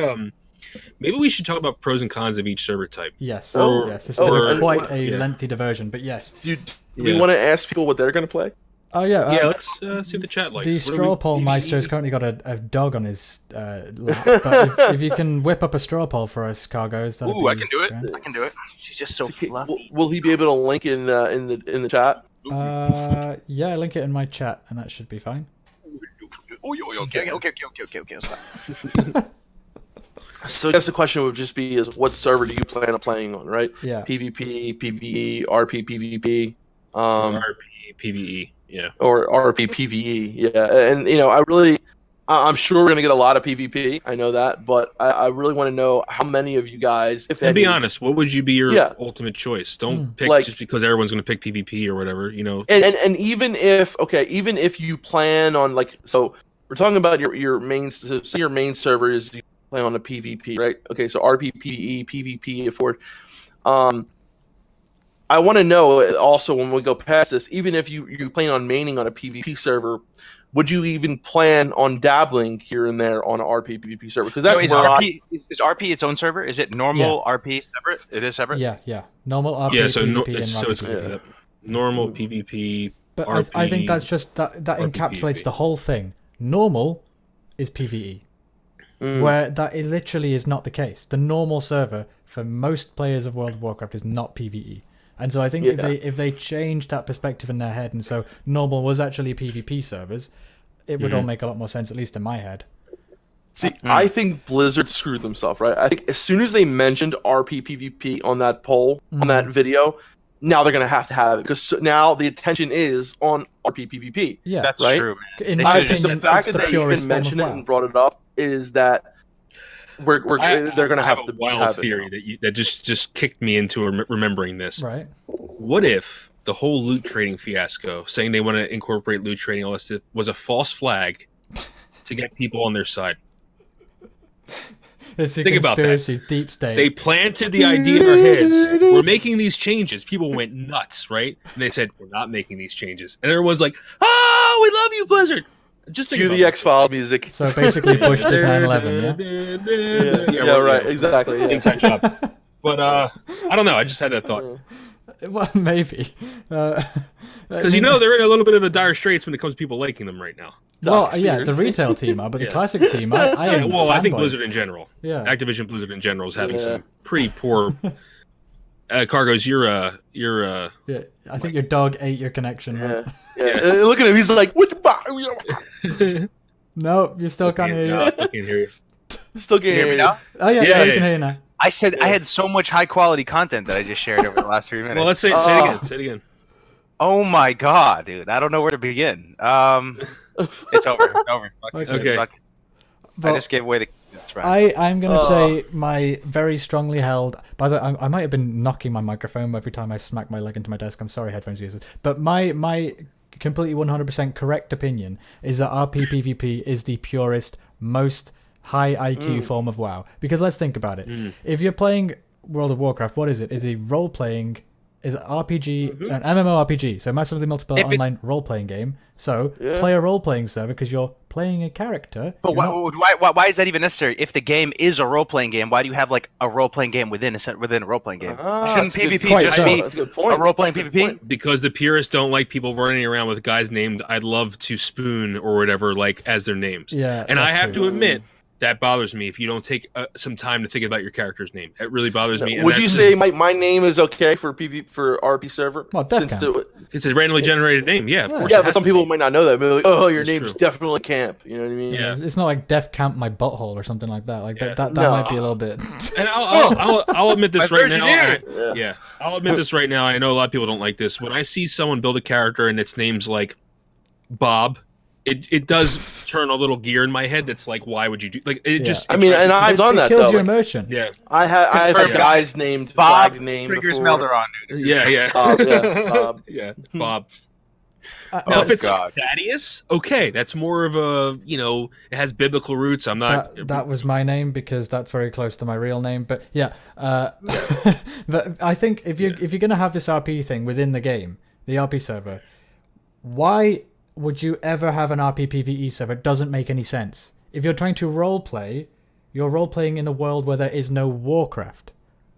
maybe we should talk about pros and cons of each server type. Yes. Yes. This has been quite a lengthy diversion, but yes. Do we want to ask people what they're going to play? Oh yeah, let's see what the chat likes. The straw poll meister has currently got a dog on his lap, but if you can whip up a straw poll for us, Kargoz, that'd be I can do it. great. I can do it. She's just so fluffy. Will he be able to link in the chat? Yeah, I link it in my chat, and that should be fine. Okay. Stop. So I guess the question would just be: is what server do you plan on playing on? Right? Yeah. PvP, PvE, RP, PvP, RP, PvE, yeah. or RP, PvE. Yeah, and I'm sure we're gonna get a lot of PvP. I know that, but I really want to know how many of you guys, if And be any, honest, what would you be your Yeah. ultimate choice? Don't pick Like- just because everyone's going to pick PvP or whatever, you know. and even if you plan on so we're talking about your main your main server is you plan on a PvP, right? Okay, so RP, PvE, PvP, I want to know also when we go past this, even if you plan on maining on a PvP server, would you even plan on dabbling here and there on an RP PvP server? Because that's is RP its own server? Is it normal RP separate? It is separate. Yeah. Normal RP, Yeah, so PvP, and so it's RP. normal PvP. But RP, I think that's just that RP, encapsulates PvP. the whole thing. Normal is PvE, Mm. where that literally is not the case. The normal server for most players of World of Warcraft is not PvE. And so I think if they change that perspective in their head, and so normal was actually PvP servers, it would all make a lot more sense, at least in my head. See, I think Blizzard screwed themselves, right? I think as soon as they mentioned RP PvP on that poll, on that video, now they're going to have it because now the attention is on RP PvP. Yeah, That's right? true, man. In They my should've Just opinion, the fact it's that the they purest even form of mentioned it WoW. and brought it up is that they're going to have to wild have theory it. that just kicked me into remembering this. Right. What if the whole loot trading fiasco, saying they want to incorporate loot trading, all this stuff, was a false flag to get people on their side? It's a Think about that. conspiracy, deep state. They planted the idea in our heads. We're making these changes. People went nuts, right? And they said, we're not making these changes. And everyone's like, oh, we love you, Blizzard. Just think Cue about the that. X-Files music. So basically, Bush did 9/11. Yeah, right. Exactly. Yeah. Inside job. But I don't know. I just had that thought. Well, maybe. Because they're in a little bit of a dire straits when it comes to people liking them right now. Well, Dark yeah, the Seers. retail team are, but the Yeah. classic team, I am I think fanboy. Blizzard in general. Yeah. Activision Blizzard in general is having Yeah. some pretty poor. Kargoz, you're Yeah, I think your dog ate your connection. Right? Yeah. Look at him. He's like, what? No, you still can't hear No, I you. still can't hear you. Still You hear me getting now? Oh yeah, Yeah, I yeah. can hear you now. I said I had so much high quality content that I just shared over the last 3 minutes. Well, let's say it again. Say it again. Oh my god, dude! I don't know where to begin. It's over. It's over. Fuck it. Okay. Fuck it. I But just gave away the. That's right. I'm gonna say my very strongly held. By the way, I might have been knocking my microphone every time I smack my leg into my desk. I'm sorry, headphones users. But my completely 100% correct opinion is that RP PvP is the purest, most high IQ form of WoW. Because let's think about it. If you're playing World of Warcraft, what is it? Is it role playing? Is it RPG, an MMORPG, so massively multiplayer online role-playing game. So play a role-playing server because you're playing a character. But You're not- why is that even necessary? If the game is a role playing game, why do you have like a role playing game within a role playing game? Shouldn't that's a good PvP point. just So- be That's a good point. a role playing PvP? Because the purists don't like people running around with guys named "I'd love to spoon" or whatever, like as their names. Yeah, and I that's have true. to admit that bothers me if you don't take some time to think about your character's name. It really bothers me. And Would you that's say my name is okay for RP server? Well, Defcamp. it's a randomly generated name? Yeah, of course. Yeah, it but has some to people be. might not know that. They're like, oh, your It's name's true. definitely Camp. You know what I mean? Yeah. It's not like Defcamp my butthole or something like that. Like Yeah. that No. might be a little bit. And I'll admit this My right virgin now. ears. Yeah, I'll admit this right now. I know a lot of people don't like this. When I see someone build a character and its name's like Bob, it does turn a little gear in my head. That's like, why would you do like it? Yeah. Just I mean, and I've done It that kills though. your Like, immersion. yeah, I've had Yeah. guys named Bob flag name triggers before. Melderon, dude. yeah. Bob, yeah, Bob. Yeah, Bob. Oh, if it's God. like Thaddeus, okay, that's more of a it has biblical roots. I'm not. That was my name because that's very close to my real name. But yeah, but I think if you're gonna have this RP thing within the game, the RP server, why would you ever have an RP PvE server? It doesn't make any sense. If you're trying to role play, you're role playing in a world where there is no Warcraft.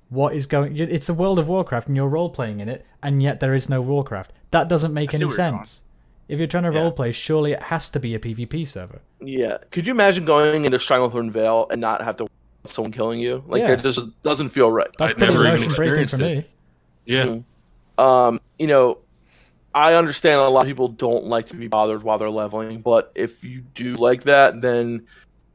What is going? It's a world of Warcraft, and you're role playing in it, and yet there is no Warcraft. That doesn't make I see any where you're going. sense. If you're trying to role play, surely it has to be a PvP server. Yeah. Could you imagine going into Stranglethorn Vale and not have to someone killing you? Like Yeah. that just doesn't feel right. That's I've pretty never even immersion breaking for experienced me. it. Yeah, You know, I understand a lot of people don't like to be bothered while they're leveling, but if you do like that, then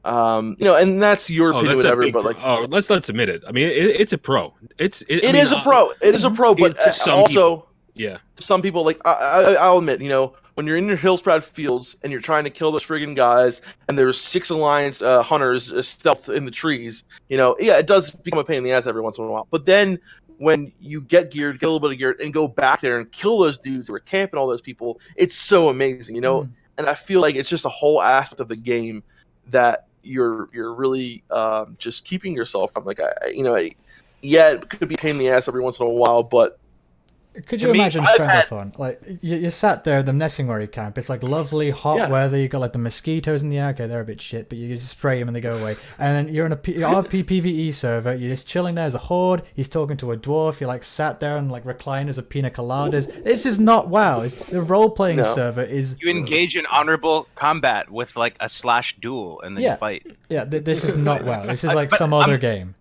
and that's your Oh, opinion, that's a whatever. big But pro. like, Oh, let's admit it. I mean, it's a pro. I it mean, is a pro. It is a pro, but to some also people, yeah. to some people, like I'll admit, when you're in your Hillsprout fields and you're trying to kill those friggin' guys, and there's 6 Alliance hunters stealth in the trees, it does become a pain in the ass every once in a while. But then when you get geared, get a little bit of gear, and go back there and kill those dudes who are camping all those people, it's so amazing, And I feel like it's just a whole aspect of the game that you're really just keeping yourself from. Like, yeah, it could be a pain in the ass every once in a while, but could you to me, imagine I've had- Stranglethorn? Like, you sat there, the Nesingwari camp. It's like lovely hot Yeah. weather. You got like the mosquitoes in the air. Okay, they're a bit shit, but you just spray them and they go away. And then you're in a RP PvE server. You're just chilling there as a horde. He's talking to a dwarf. You're like sat there and like recliners of pina coladas. This is not WoW. The role playing No. server is. You engage in honorable combat with like a slash duel, and then Yeah. you fight. Yeah, this is not WoW. This is like But some other game.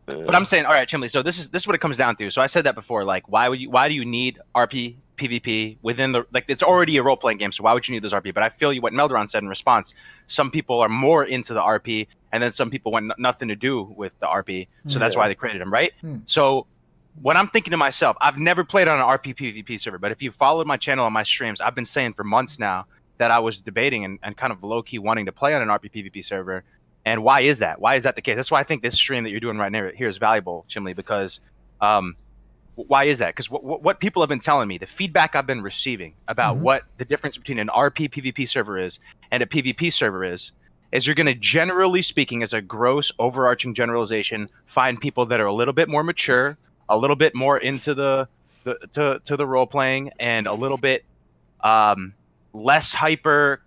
But I'm saying, all right, Chimley. So this is what it comes down to. So I said that before. Like, why do you need RP PvP within the it's already a role playing game. So why would you need those RP? But I feel what Melderon said in response. Some people are more into the RP, and then some people want nothing to do with the RP. So that's why they created them, right? So when I'm thinking to myself, I've never played on an RP PvP server, but if you followed my channel and my streams, I've been saying for months now that I was debating and kind of low key wanting to play on an RP PvP server. And why is that? Why is that the case? That's why I think this stream that you're doing right now here is valuable, Chimley, because why is that? Because what people have been telling me, the feedback I've been receiving about what the difference between an RP PvP server is and a PvP server is you're going to, generally speaking, as a gross overarching generalization, find people that are a little bit more mature, a little bit more into the role playing, and a little bit less hyper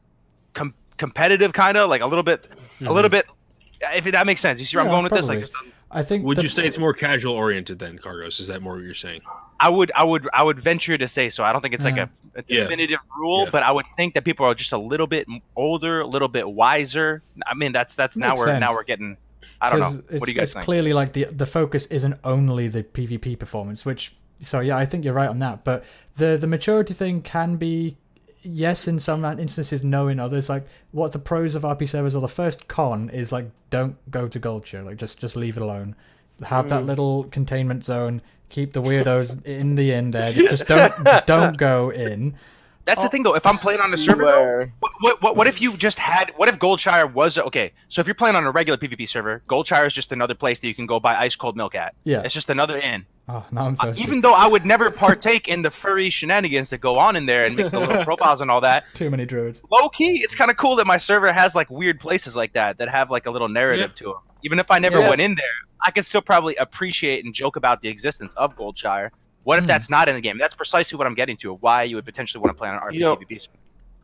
competitive, kind of like a little bit, if that makes sense. You see where I'm going with probably. this? Like, I think. Would you say it's more casual oriented then, Kargoz? Is that more what you're saying? I would venture to say so. I don't think it's like a definitive rule, but I would think that people are just a little bit older, a little bit wiser. I mean, that's now we're getting. I don't know. What do you guys think? It's clearly like the focus isn't only the PvP performance, which. So yeah, I think you're right on that. But the maturity thing can be. Yes, in some instances, no in others. Like, what the pros of RP servers, well, the first con is like, don't go to Gulcher. Like, just leave it alone. Have that little containment zone. Keep the weirdos in the inn there. Just don't go in. That's the thing, though. If I'm playing on a server, what if you just had? What if Goldshire was okay? So if you're playing on a regular PvP server, Goldshire is just another place that you can go buy ice cold milk at. Yeah, it's just another inn. Oh, now I'm thirsty. Even though I would never partake in the furry shenanigans that go on in there and make the little profiles and all that. Too many druids. Low key, it's kind of cool that my server has like weird places like that have like a little narrative to them. Even if I never went in there, I could still probably appreciate and joke about the existence of Goldshire. What if that's not in the game? That's precisely what I'm getting to. Why you would potentially want to play on an RP PvP server.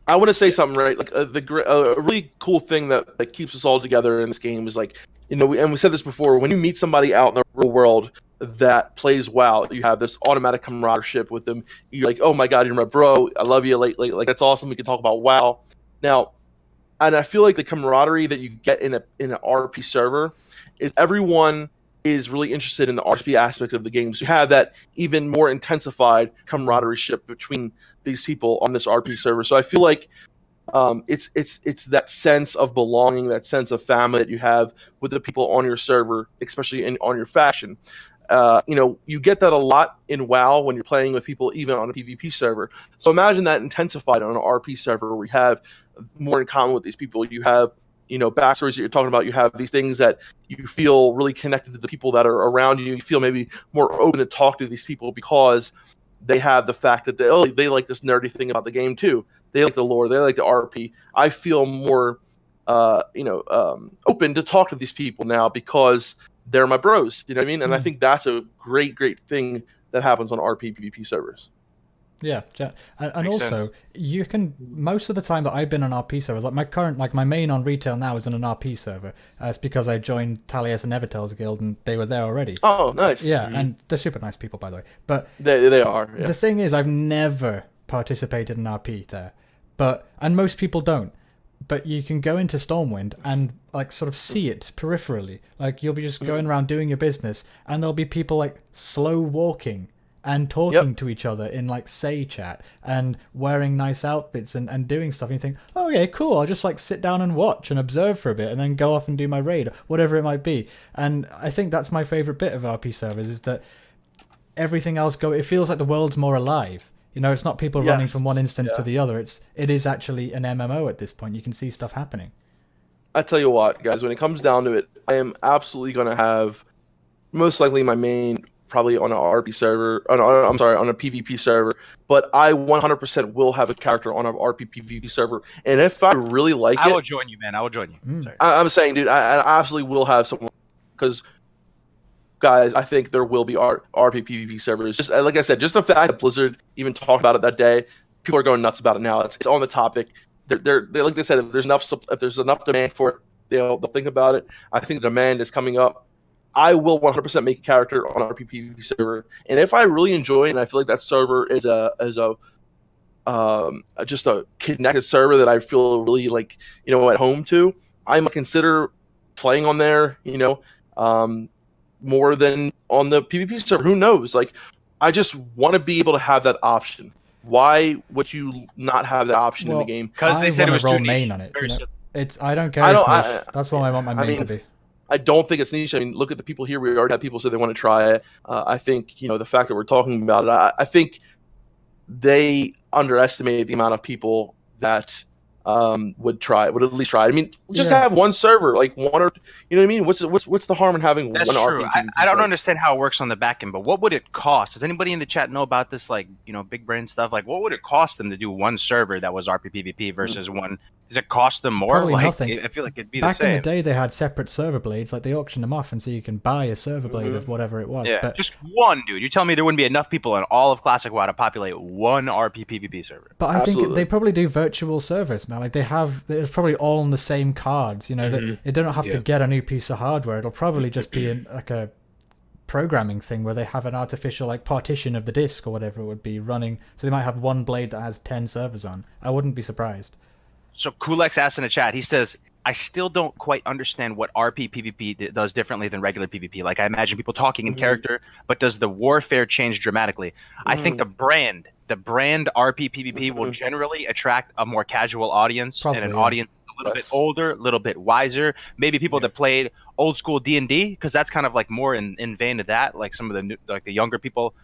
I want to say something, right? Like a really cool thing that keeps us all together in this game is like, and we said this before, when you meet somebody out in the real world that plays WoW, you have this automatic camaraderie with them. You're like, oh my god, you're my bro. I love you. Like that's awesome. We can talk about WoW now. And I feel like the camaraderie that you get in an RP server is everyone is really interested in the RP aspect of the game. So you have that even more intensified camaraderie between these people on this RP server. So I feel like it's that sense of belonging, that sense of family that you have with the people on your server, especially on your faction. You get that a lot in WoW when you're playing with people even on a PvP server. So imagine that intensified on an RP server where you have more in common with these people. You have backstories that you're talking about. You have these things that you feel really connected to the people that are around you. You feel maybe more open to talk to these people because they have the fact that they like this nerdy thing about the game too. They like the lore. They like the RP. I feel more, open to talk to these people now because they're my bros. You know what I mean? And I think that's a great thing that happens on RP PvP servers. Yeah, and also you can, most of the time that I've been on RP servers, like my main on retail now is on an RP server. It's because I joined Talius and Evertel's guild and they were there already. Oh, nice. Yeah, and they're super nice people, by the way. But they are. Yeah. The thing is, I've never participated in RP there, and most people don't. But you can go into Stormwind and like sort of see it peripherally. Like you'll be just going around doing your business, and there'll be people like slow walking and talking to each other in like say chat and wearing nice outfits and doing stuff. And you think, oh yeah, cool. I'll just like sit down and watch and observe for a bit and then go off and do my raid, whatever it might be. And I think that's my favorite bit of RP servers is that everything else it feels like the world's more alive. You know, it's not people running from one instance to the other. It is actually an MMO at this point. You can see stuff happening. I tell you what, guys, when it comes down to it, I am absolutely going to have most likely my main probably on an RP server. On a PvP server. But I 100% will have a character on an RP PvP server. And if I really like I will join you, man. I will join you. Sorry. I'm saying, dude, I absolutely will have someone because, guys, I think there will be RP PvP servers. Just like I said, just the fact that Blizzard even talked about it that day, people are going nuts about it now. It's on the topic. They're like they said, if there's enough demand for it, they'll think about it. I think the demand is coming up. I will 100% make a character on RP PvP server, and if I really enjoy it, and I feel like that server is just a connected server that I feel really like at home to, I might consider playing on there. More than on the PvP server. Who knows? Like, I just want to be able to have that option. Why would you not have that option in the game? Because they said it was too main niche. on it. I don't care. That's what I want my main to be. I don't think it's niche. I mean, look at the people here. We already have people say they want to try it. I think the fact that we're talking about it. I think they underestimate the amount of people that would at least try it. I mean, just have one server, like one or you know what I mean. What's the harm in having That's one true. RP? I don't understand how it works on the back end, but what would it cost? Does anybody in the chat know about this? Like, big brain stuff. Like, what would it cost them to do one server that was RP PvP versus one? Does it cost them more? Probably nothing. I feel like it'd be back the same. in the day. They had separate server blades. Like they auctioned them off, and so you can buy a server blade of whatever it was. Yeah, but just one, dude. You tell me there wouldn't be enough people in all of Classic WoW to populate one RP PvP server. But I think they probably do virtual servers now. Like it's probably all on the same cards. That it don't have to get a new piece of hardware. It'll probably just be like a programming thing where they have an artificial like partition of the disk or whatever it would be running. So they might have one blade that has 10 servers on. I wouldn't be surprised. So Kulex asked in the chat, he says, I still don't quite understand what RP PvP does differently than regular PvP. Like, I imagine people talking in character, but does the warfare change dramatically? I think the brand RP PvP will generally attract a more casual audience and an audience a little bit older, a little bit wiser. Maybe people that played old school D&D, because that's kind of like more in vein of that. Like some of the the younger people,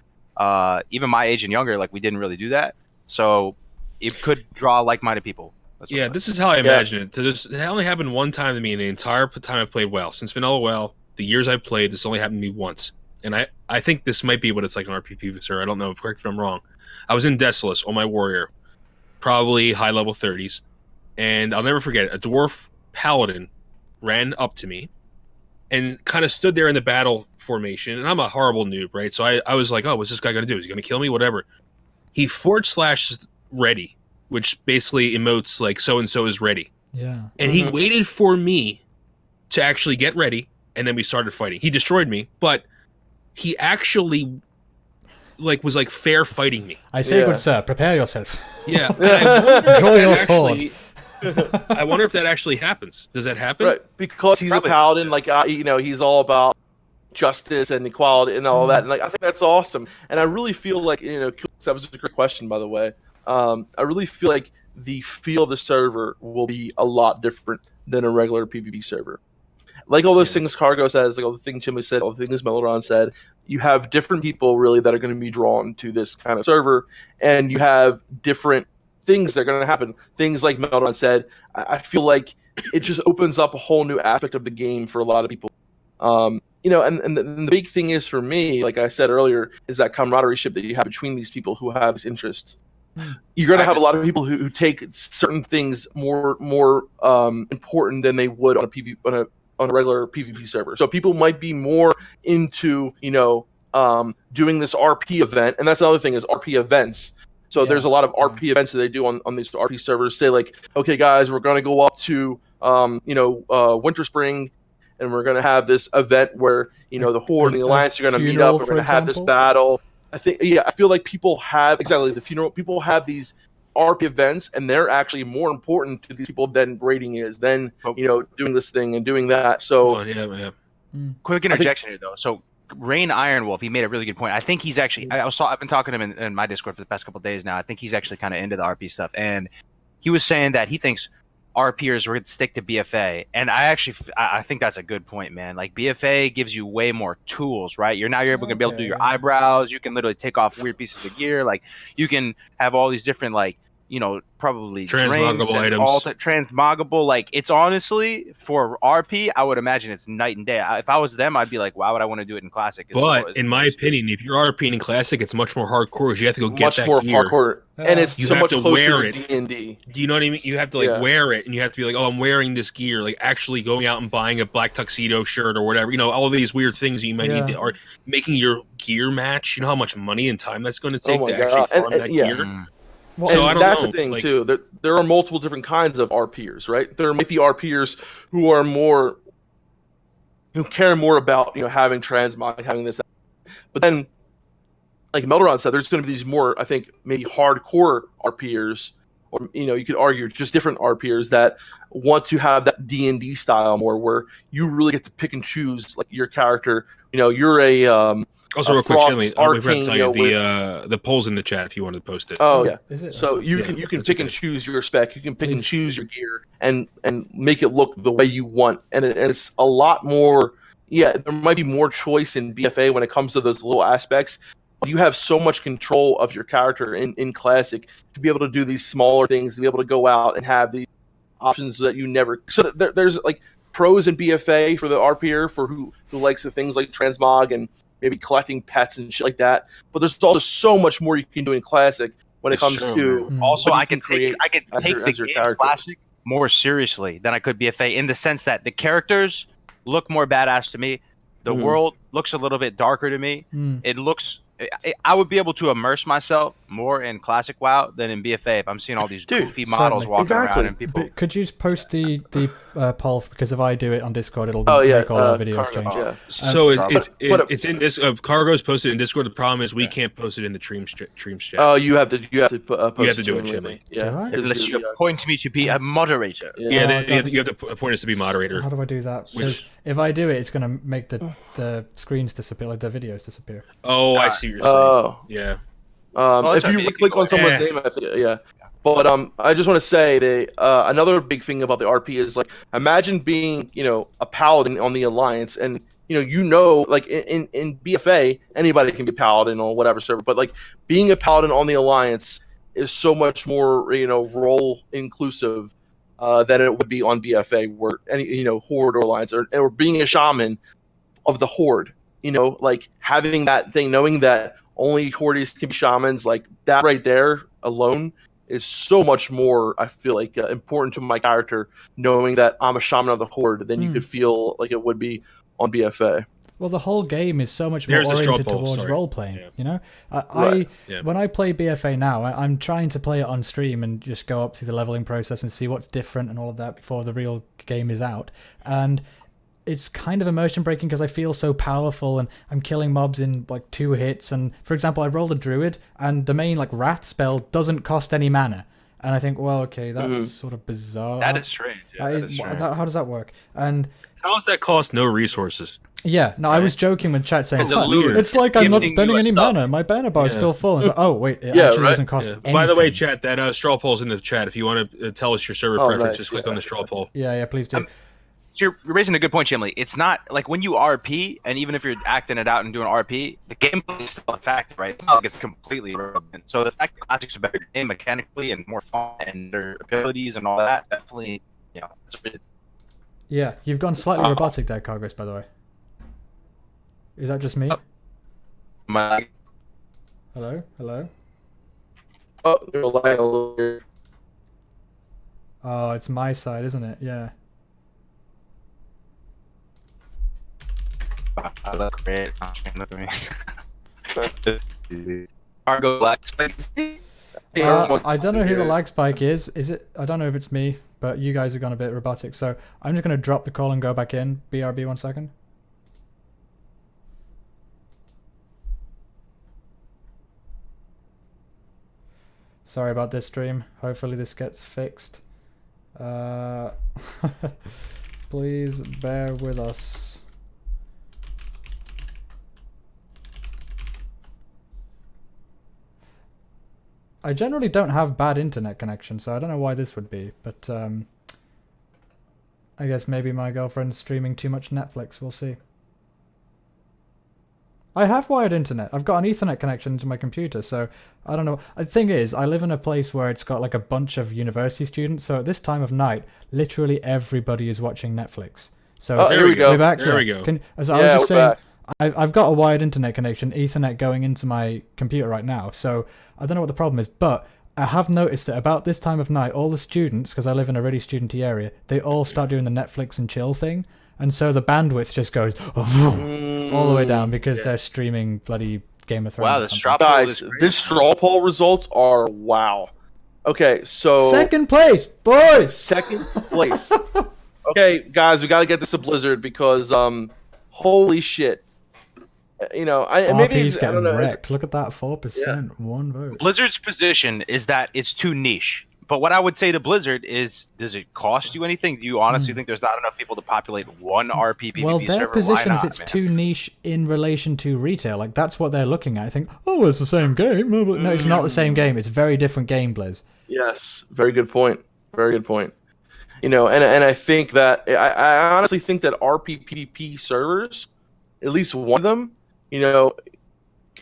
even my age and younger, like we didn't really do that. So it could draw like-minded people. This is how I imagine it. It only happened one time to me in the entire time I've played WoW. Since Vanilla WoW, the years I've played, this only happened to me once. And I think this might be what it's like in RP server. I don't know. Correct if I'm wrong. I was in Desolus on my warrior, probably high level 30s. And I'll never forget it. A dwarf paladin ran up to me and kind of stood there in the battle formation. And I'm a horrible noob, right? So I was like, oh, what's this guy going to do? Is he going to kill me? Whatever. He / ready, which basically emotes like so-and-so is ready. Yeah. And he waited for me to actually get ready, and then we started fighting. He destroyed me, but he actually was fair fighting me. I say, good sir, prepare yourself. Yeah. Draw your sword. I wonder if that actually happens. Does that happen? Right, because he's a paladin, he's all about justice and equality and all that. And I think that's awesome. And I really feel like, that was a great question, by the way. I really feel like the feel of the server will be a lot different than a regular PvP server. Like all those things Kargoz says, like all the things Chimley said, all the things Melderon said, you have different people really that are going to be drawn to this kind of server, and you have different things that are going to happen. Things like Melderon said, I feel like it just opens up a whole new aspect of the game for a lot of people. And the big thing is for me, like I said earlier, is that camaraderie that you have between these people who have these interests. You're going to have a lot of people who take certain things more important than they would on a regular PvP server. So people might be more into doing this RP event, and that's another thing is RP events. So there's a lot of RP events that they do on these RP servers. Say like, okay, guys, we're going to go up to Winter Spring, and we're going to have this event where the Horde and the Alliance are going to meet up. We're going to have this battle. I feel like people have the funeral. People have these RP events, and they're actually more important to these people than raiding is. Than doing this thing and doing that. So quick interjection here though. So Rain Ironwolf, he made a really good point. I think he's actually. I've been talking to him in my Discord for the past couple of days now. I think he's actually kind of into the RP stuff, and he was saying that he thinks RPers would stick to BFA, and I think that's a good point, man. Like BFA gives you way more tools, right? You're able to be able to do your eyebrows. You can literally take off weird pieces of gear. Like you can have all these different probably transmoggable items, transmoggable. Like it's honestly for RP, I would imagine it's night and day. If I was them, I'd be like, why would I want to do it in Classic? But in my opinion, if you're RPing in Classic, it's much more hardcore. You have to go get that more gear. Hardcore, and it's you so have much to closer wear to it. D&D. Do you know what I mean? You have to wear it, and you have to be like, oh, I'm wearing this gear. Like actually going out and buying a black tuxedo shirt or whatever. All these weird things you might need to, or making your gear match. You know how much money and time that's going to take to actually farm that gear. Well, so and that's the thing too. There are multiple different kinds of RPers, right? There might be RPers who care more about having transmog, having this, but then, like Melderon said, there's going to be these more, I think, maybe hardcore RPers, or you could argue just different RPers that want to have that D&D style more, where you really get to pick and choose like your character. You're a also real quick, Chimly, we forgot to tell you the polls in the chat if you wanted to post it. Oh yeah, is it? So you can pick and choose your spec. You can pick and choose your gear and make it look the way you want, and it's a lot more. Yeah, there might be more choice in BFA when it comes to those little aspects. You have so much control of your character in Classic to be able to do these smaller things, to be able to go out and have these options that you never. So there's like pros in BFA for the RPer for who likes the things like transmog and maybe collecting pets and shit like that. But there's also so much more you can do in Classic when it comes to. Also, I can take the game Classic more seriously than I could BFA, in the sense that the characters look more badass to me. The world looks a little bit darker to me. It looks. I would be able to immerse myself more in Classic WoW than in BFA if I'm seeing all these goofy models walking around and people. But could you post the poll, because if I do it on Discord, it'll make all our videos change. Yeah. So it's in this. Kargoz posted in Discord. The problem is we can't post it in the stream chat. Oh, you have to post you have to do it, Chimly. Yeah, unless you appoint me to be a moderator. Yeah, you have to appoint us to be moderator. How do I do that? Because if I do it, it's going to make the screens disappear, like the videos disappear. Oh, I see. Yeah. If you click on someone's name, I think, yeah. But I just want to say another big thing about the RP is, like, imagine being a paladin on the Alliance, and like in BFA anybody can be paladin on whatever server, but like being a paladin on the Alliance is so much more role inclusive than it would be on BFA, where any Horde or Alliance, or being a shaman of the Horde. Like having that thing, knowing that only Hordes can be shamans, like that right there alone is so much more, I feel like, important to my character, knowing that I'm a shaman of the Horde, than you could feel like it would be on BFA. Well, the whole game is so much more oriented towards role-playing, When I play BFA now, I'm trying to play it on stream and just go up through the leveling process and see what's different and all of that before the real game is out. And it's kind of immersion breaking because I feel so powerful and I'm killing mobs in like 2 hits. And for example, I rolled a druid and the main like wrath spell doesn't cost any mana. And I think, well, okay, that's sort of bizarre. That is strange. Yeah, that is strange. How does that work? And how does that cost no resources? Yeah, no, I was joking with chat saying it's like I'm not spending any mana. My banner bar is still full. It's like, oh wait, it actually doesn't cost anything. By the way, chat, that straw poll's in the chat. If you want to tell us your server preference, just click on the straw poll. Yeah, please do. You're raising a good point, Chimley. It's not like when you RP, and even if you're acting it out and doing RP, the gameplay is still a factor, right? It's not like it's completely irrelevant. So the fact that Classic's a better game mechanically and more fun and their abilities and all that, definitely, Yeah, you've gone slightly robotic there, Kargoz, by the way. Is that just me? Hello? Oh, you're lying a little bit. Oh, it's my side, isn't it? Yeah. I look great. Look at me. Cargo lag spike. I don't know who the lag spike is. Is it? I don't know if it's me, but you guys have gone a bit robotic. So I'm just going to drop the call and go back in. BRB 1 second. Sorry about this stream. Hopefully this gets fixed. Please bear with us. I generally don't have bad internet connection, so I don't know why this would be. But I guess maybe my girlfriend's streaming too much Netflix. We'll see. I have wired internet. I've got an Ethernet connection to my computer, so I don't know. The thing is, I live in a place where it's got like a bunch of university students, so at this time of night, literally everybody is watching Netflix. So there we go. We're back. There we go. As I was just we're saying, back. I've got a wired internet connection, Ethernet going into my computer right now, so I don't know what the problem is, but I have noticed that about this time of night, all the students, because I live in a really studenty area, they all start doing the Netflix and chill thing. And so the bandwidth just goes all the way down because they're streaming bloody Game of Thrones. Wow, the straw poll Guys, this straw poll results are wow. Okay, so second place, boys. second place. Okay, guys, we got to get this to Blizzard because holy shit. You know, maybe RP's I don't getting know. wrecked. Look at that, 4%, one vote. Blizzard's position is that it's too niche. But what I would say to Blizzard is, does it cost you anything? Do you honestly think there's not enough people to populate one RP PvP Well, their server? position Why is not, it's man? too niche in relation to retail. Like, that's what they're looking at. I think, oh, it's the same game. No, it's not the same game. It's a very different game, Blizz. Yes, very good point. Very good point. You know, and I think that I honestly think that RP PvP servers, at least one of them, you know,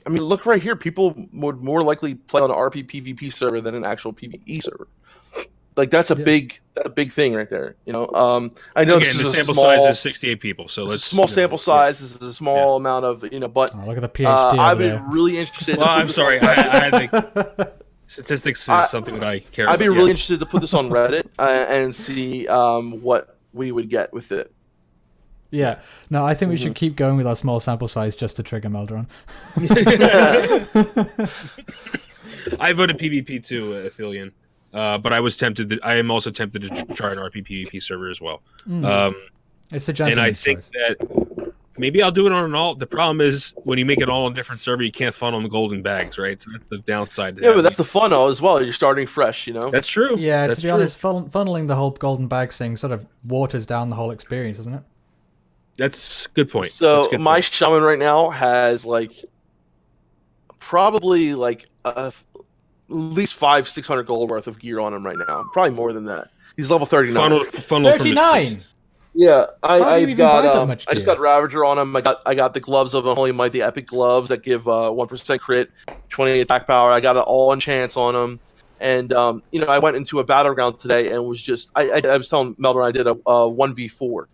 I mean, look right here. People would more likely play on an RP PvP server than an actual PvE server. Like that's a big thing right there. You know, I know Again, this the is sample a small, size is 68 people, so it's let's a small sample size. This is a small amount of but Oh, look at the PhD I'd over be there. really interested. Well, to put I'm this sorry. on- I had the statistics is something that I care about. I'd be really interested to put this on Reddit and see what we would get with it. Yeah. No, I think we should keep going with our small sample size just to trigger Melderon. I voted PvP too, Aphelion. But I was tempted. I am also tempted to try an RP PvP server as well. It's a And I gentleman's think choice. that maybe I'll do it on an alt. The problem is when you make it all on a different server, you can't funnel them golden bags, right? So that's the downside. To Yeah, but having- that's the fun as well. You're starting fresh, you know. that's true. Yeah, that's to be true. honest, funneling the whole golden bags thing sort of waters down the whole experience, doesn't it? That's a good point. So That's a good my point. shaman right now has like probably like at least 500-600 gold worth of gear on him right now. Probably more than that. He's level 39. funnel from his 39? priest. Yeah, How do you I've even got buy that much I just gear? got Ravager on him. I got the gloves of Unholy Might, the epic gloves that give 1% crit, 20 attack power. I got it all enchants on him. And you know, I went into a battleground today and was just I was telling Melderon I did a 1v4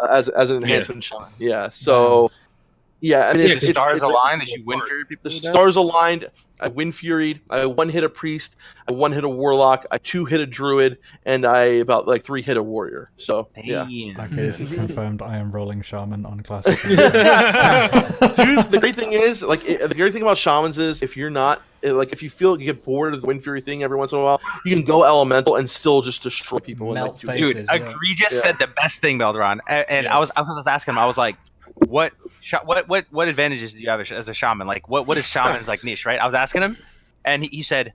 as an enhancement shot. Yeah. So yeah, I mean, Yeah, it's, The stars it's, aligned that you win for your people. the stars aligned. I win furied. I one hit a priest. I one hit a warlock. I two hit a druid, and I about like 3 hit a warrior. So yeah. Okay, this is confirmed. I am rolling shaman on classic. Dude, the great thing is, the great thing about shamans is if you're not, if you feel you get bored of the Wind Fury thing every once in a while, you can go elemental and still just destroy people. And, Melt do face. Dude, Faces, yeah. Egregious Yeah. said the best thing, Melderon, and I was asking him. I was like, what advantages do you have as a shaman? Like, what is shaman's like niche, right? I was asking him, and he said,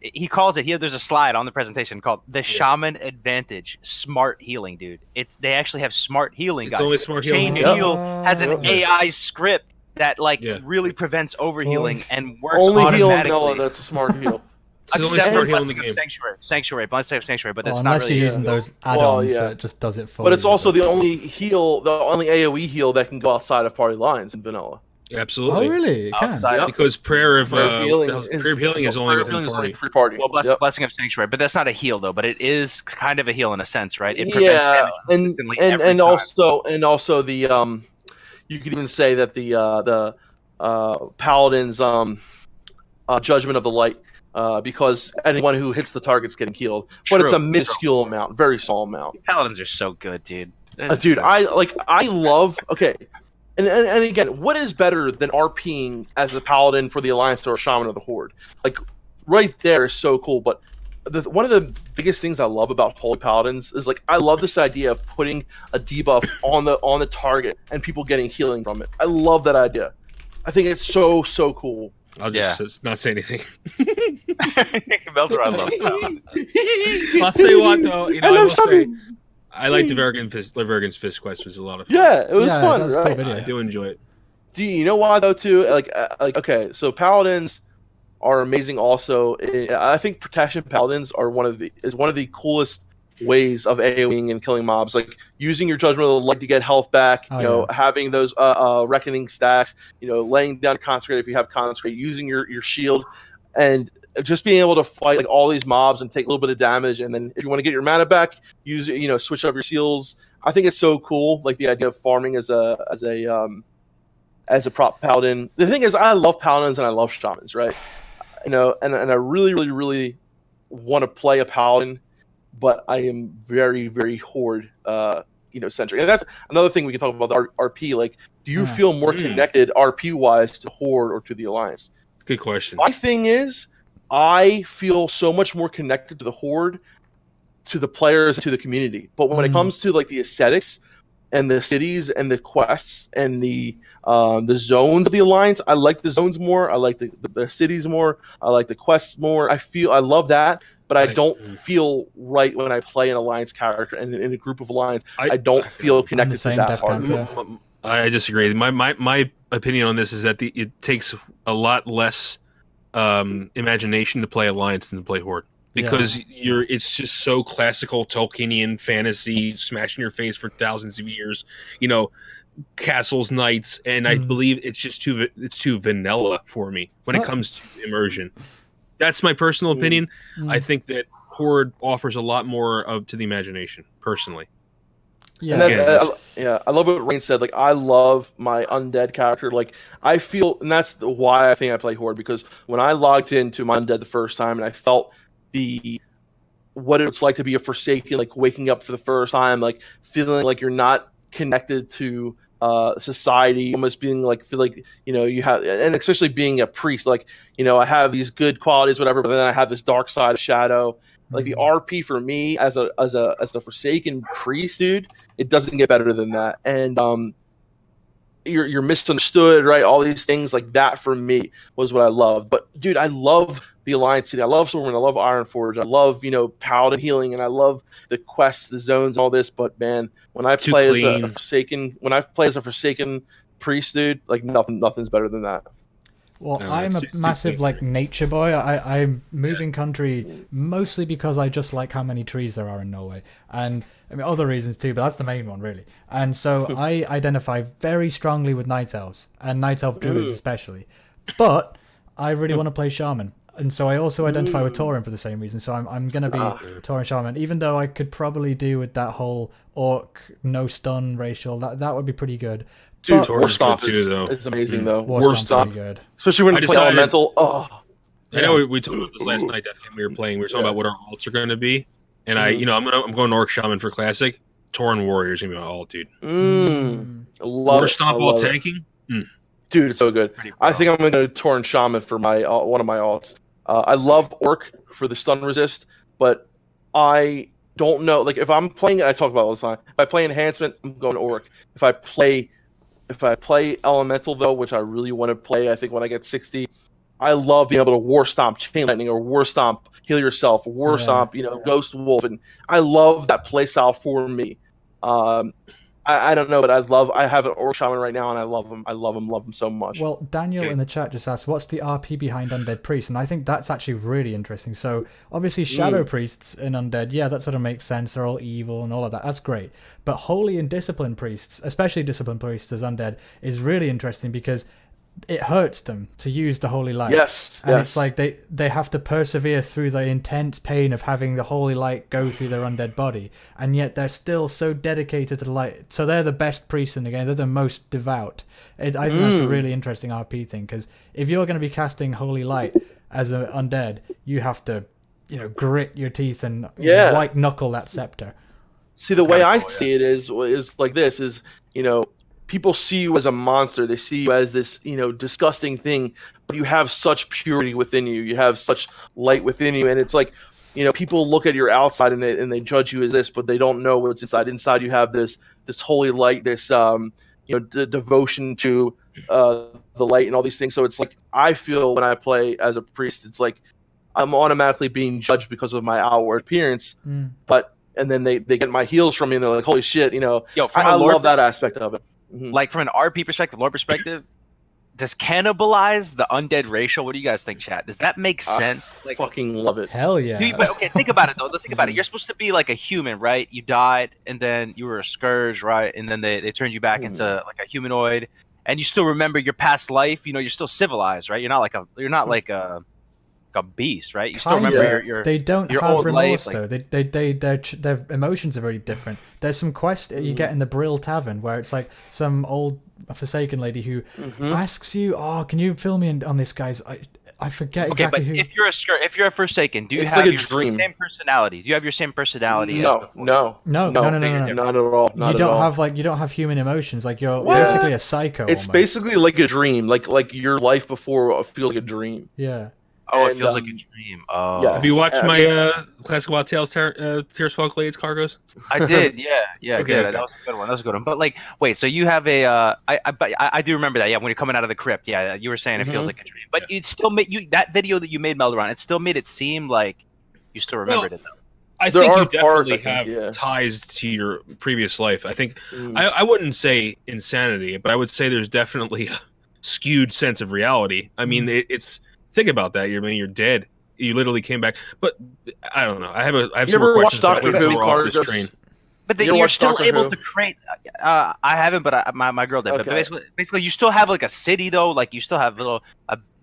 he calls it here. There's a slide on the presentation called the shaman advantage, smart healing, dude. They actually have smart healing, It's guys. only smart Chain healing. Heal has an Yeah. AI script that Yeah. really prevents overhealing Boys. and works only heal automatically. Vanilla. That's a smart heal. It's the only Except smart for heal in the Blessing of game. Sanctuary, Blessing of Sanctuary, but that's Well, not unless really. you're using those add-ons Well, yeah. that just does it for But you. it's also the only AOE heal that can go outside of party lines in vanilla. Absolutely. Oh, really? It can. Outside- Yep. Because prayer of Prayer healing prayer of healing is only prayer within healing is party. only free party. Well, Yep. Blessing of Sanctuary, but that's not a heal though. But it is kind of a heal in a sense, right? It prevents Yeah, damage consistently and every time. also the you could even say that the paladin's judgment of the light, because anyone who hits the target's getting killed, but it's True. a minuscule amount, very small amount. Paladins are so good, dude. Dude, I love and again, what is better than RPing as a paladin for the Alliance or a shaman of the Horde? Like right there is so cool. But one of the biggest things I love about Holy Paladins is I love this idea of putting a debuff on the target and people getting healing from it. I love that idea. I think it's so cool. I'll just not say anything. Melderon loves Paladins. I'll say what though. You know, I love will say shamans. I like the Vergen's Fist quest was a lot of fun. Yeah, it was Yeah, fun, that's a cool right? video. I do enjoy it. Do you know why though too? Okay, so paladins are amazing. Also, I think protection paladins are one of the coolest ways of AoEing and killing mobs. Like using your judgment of the light to get health back. Having those reckoning stacks. Laying down consecrate if you have consecrate. Using your shield, and just being able to fight like all these mobs and take a little bit of damage. And then if you want to get your mana back, use switch up your seals. I think it's so cool. Like the idea of farming as a prop paladin. The thing is, I love paladins and I love shamans, right? And I really, really, really want to play a paladin, but I am very, very horde, centric. And that's another thing we can talk about the RP. Like, do you feel more connected RP wise to horde or to the alliance? Good question. My thing is, I feel so much more connected to the horde, to the players, to the community. But when it comes to like the aesthetics and the cities and the quests and the zones of the alliance, I like the zones more. I like the cities more. I like the quests more. I love that, but I don't feel right when I play an alliance character and in a group of alliance. I don't feel connected to that part. I disagree. My opinion on this is that it takes a lot less imagination to play alliance than to play horde. Because it's just so classical Tolkienian fantasy, smashing your face for thousands of years, castles, knights, and I believe it's just too vanilla for me when it comes to immersion. That's my personal opinion. I think that horde offers a lot more to the imagination, personally. Yeah, and I love what Rain said. Like, I love my undead character. Like, I feel, and that's why I think I play horde, because when I logged into my undead the first time and I felt what it's like to be a Forsaken, like waking up for the first time, like feeling like you're not connected to society, almost being like feel like you have, and especially being a priest, like I have these good qualities, whatever, but then I have this dark side of shadow. Like the RP for me as a Forsaken priest, dude, it doesn't get better than that. And you're misunderstood, right? All these things like that for me was what I loved. But dude, I love the Alliance City. I love Stormwind. I love Ironforge. I love Paladin healing, and I love the quests, the zones, and all this. But man, when I play as a Forsaken priest, dude, like nothing's better than that. Well, I'm a massive nature boy. I'm moving country mostly because I just like how many trees there are in Norway, and I mean other reasons too, but that's the main one really. And so I identify very strongly with night elves and night elf druids especially, but I really want to play shaman. And so I also identify with Tauren for the same reason. So I'm going to be Tauren Shaman, even though I could probably do with that whole orc, no stun racial. That would be pretty good. Dude, War Stomp is amazing, though. War Stomp good. Especially when you play Elemental. I know we talked about this last night. We were talking about what our alts are going to be. And I'm going Orc Shaman for Classic. Tauren Warrior is going to be my alt, dude. War Stomp while tanking? Dude, it's so good. I think I'm going to go Tauren Shaman for my one of my alts. I love Orc for the stun resist, but I don't know. Like, if I'm playing, I talk about it all the time. If I play Enhancement, I'm going Orc. If I play Elemental, though, which I really want to play, I think when I get 60, I love being able to War Stomp Chain Lightning or War Stomp Heal Yourself, War Stomp, Ghost Wolf, and I love that playstyle for me. I don't know, but I have an Orc Shaman right now, and I love him so much. Well, Daniel in the chat just asked, what's the RP behind Undead Priests? And I think that's actually really interesting. So, obviously, Shadow Priests in Undead, that sort of makes sense. They're all evil and all of that. That's great. But Holy and Disciplined Priests, especially Disciplined Priests as Undead, is really interesting because it hurts them to use the holy light. It's like they have to persevere through the intense pain of having the holy light go through their undead body, and yet they're still so dedicated to the light. So they're the best priests in the game. They're the most devout. I think that's a really interesting RP thing, because if you're going to be casting holy light as an undead, you have to grit your teeth and white knuckle that scepter. See, the way I see it is like this: is people see you as a monster. They see you as this, disgusting thing, but you have such purity within you. You have such light within you. And it's like, people look at your outside and they judge you as this, but they don't know what's inside. Inside you have this holy light, this, devotion to the light and all these things. So it's like, I feel when I play as a priest, it's like I'm automatically being judged because of my outward appearance, and then they get my heals from me and they're like, holy shit, I love that aspect of it. Like from an RP perspective, lore perspective, does cannibalize the undead racial? What do you guys think, chat? Does that make sense? I fucking love it. Hell yeah. But okay, think about it though. Think about it. You're supposed to be like a human, right? You died, and then you were a scourge, right? And then they turned you back into like a humanoid, and you still remember your past life. You know, you're still civilized, right? You're not like a beast, right? You still remember your they don't your have old remorse life, though. Their emotions are very different. There's some quest you get in the Brill Tavern where it's like some old Forsaken lady who asks you, "Oh, can you fill me in on this guy's?" I forget exactly who. If you're a Forsaken, do you It's have like a your dream. same personality? Do you have your same personality? No, No, not at all. Not You at don't all. have you don't have human emotions. Like you're What? basically a psycho. It's almost. basically like a dream, like your life before feels like a dream. Yeah. Oh, it And, feels like a dream. Oh, yeah. Have you watched my Classic Wild Tales Tears Fall Glades Kargoz? I did. Yeah. Okay, Good. okay. That was a good one. That was a good one. But like, wait. So you have a? I do remember that. Yeah, when you're coming out of the crypt. Yeah, you were saying it feels like a dream. But it still made you that video that you made, Melderon. It still made it seem like you still remembered it though. I There think you are parts, definitely I think, have yeah. ties to your previous life. I think I wouldn't say insanity, but I would say there's definitely a skewed sense of reality. I mean, it's think about that. You're dead. You literally came back. But I don't know. I have You some more ever watched questions. Doctor Who, We're off this Kargoz? train. But You ever you're watch still Doctor able Who? to create. I haven't, but my girl did. Okay. But basically, you still have like a city though. Like you still have little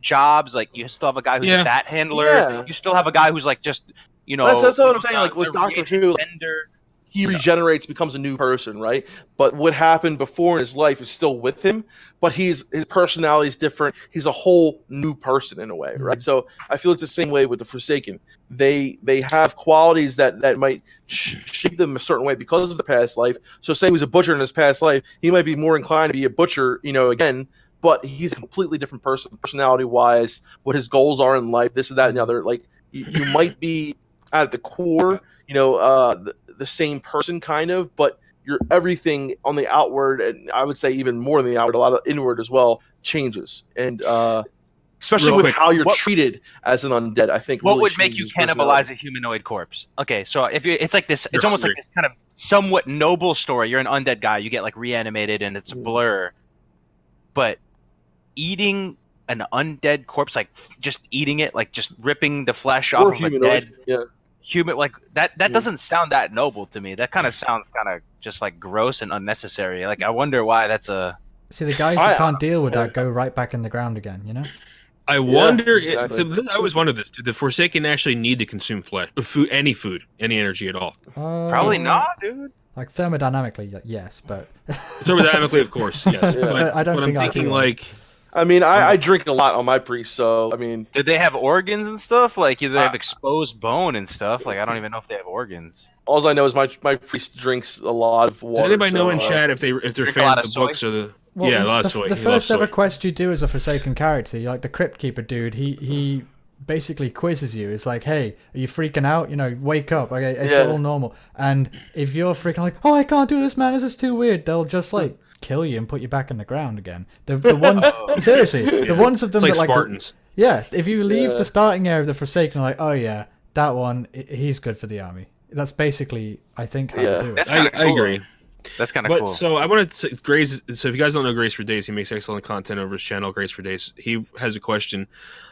jobs. Like you still have a guy who's a bat handler. Yeah. You still have a guy who's like just That's what I'm saying. Like with a Doctor reagent Who, vendor. he regenerates, becomes a new person, right? But what happened before in his life is still with him, but his personality is different. He's a whole new person in a way, right? So I feel it's the same way with the Forsaken. They have qualities that might shape them a certain way because of the past life. So say he was a butcher in his past life, he might be more inclined to be a butcher, again, but he's a completely different person, personality-wise, what his goals are in life, this and that and the other. Like, you might be at the core, the same person kind of, but your everything on the outward, and I would say even more than the outward, a lot of inward as well, changes. And especially Real with quick, how you're treated as an undead, I think. What really would make you changes cannibalize personality. a humanoid corpse? Okay, so if you, it's like this, it's You're almost hungry. like this kind of somewhat noble story. You're an undead guy, you get like reanimated, and it's a blur. But eating an undead corpse, like just eating it, like just ripping the flesh off Or of a humanoid, dead yeah. human, like that doesn't sound that noble to me. That kind of sounds kind of just like gross and unnecessary. Like I wonder why that's a. See, the guys who can't deal with that go right back in the ground again. I wonder. exactly. I always wondered this: do the Forsaken actually need to consume flesh, food, any energy at all? Probably not, dude. Like thermodynamically, yes, but Thermodynamically, of course, yes. Yeah. But, I don't but think I'm I thinking feel like. I mean, I drink a lot on my priest, so I mean, Did they have organs and stuff? Like, do they have exposed bone and stuff? Like, I don't even know if they have organs. all I know is my priest drinks a lot of water. Does anybody know in so, chat if they're Drink a fans lot of of the books or the? Well, Yeah, a lot of soy. The He loves first ever soy. quest you do as a Forsaken character, like the Crypt Keeper dude, he basically quizzes you. It's like, hey, are you freaking out? Wake up. Okay, it's all normal. And if you're freaking like, oh, I can't do this, man, this is too weird, they'll just like kill you and put you back in the ground again. The one seriously, the ones of them It's like that like Spartans. yeah, if you leave the starting area of the Forsaken, like, oh yeah, that one, he's good for the army. That's basically, I think, how to do it. That's I kinda cool. agree. That's kind of But cool. so I wanted to say, Grace. So if you guys don't know Grace for Days, he makes excellent content over his channel, Grace for Days. He has a question.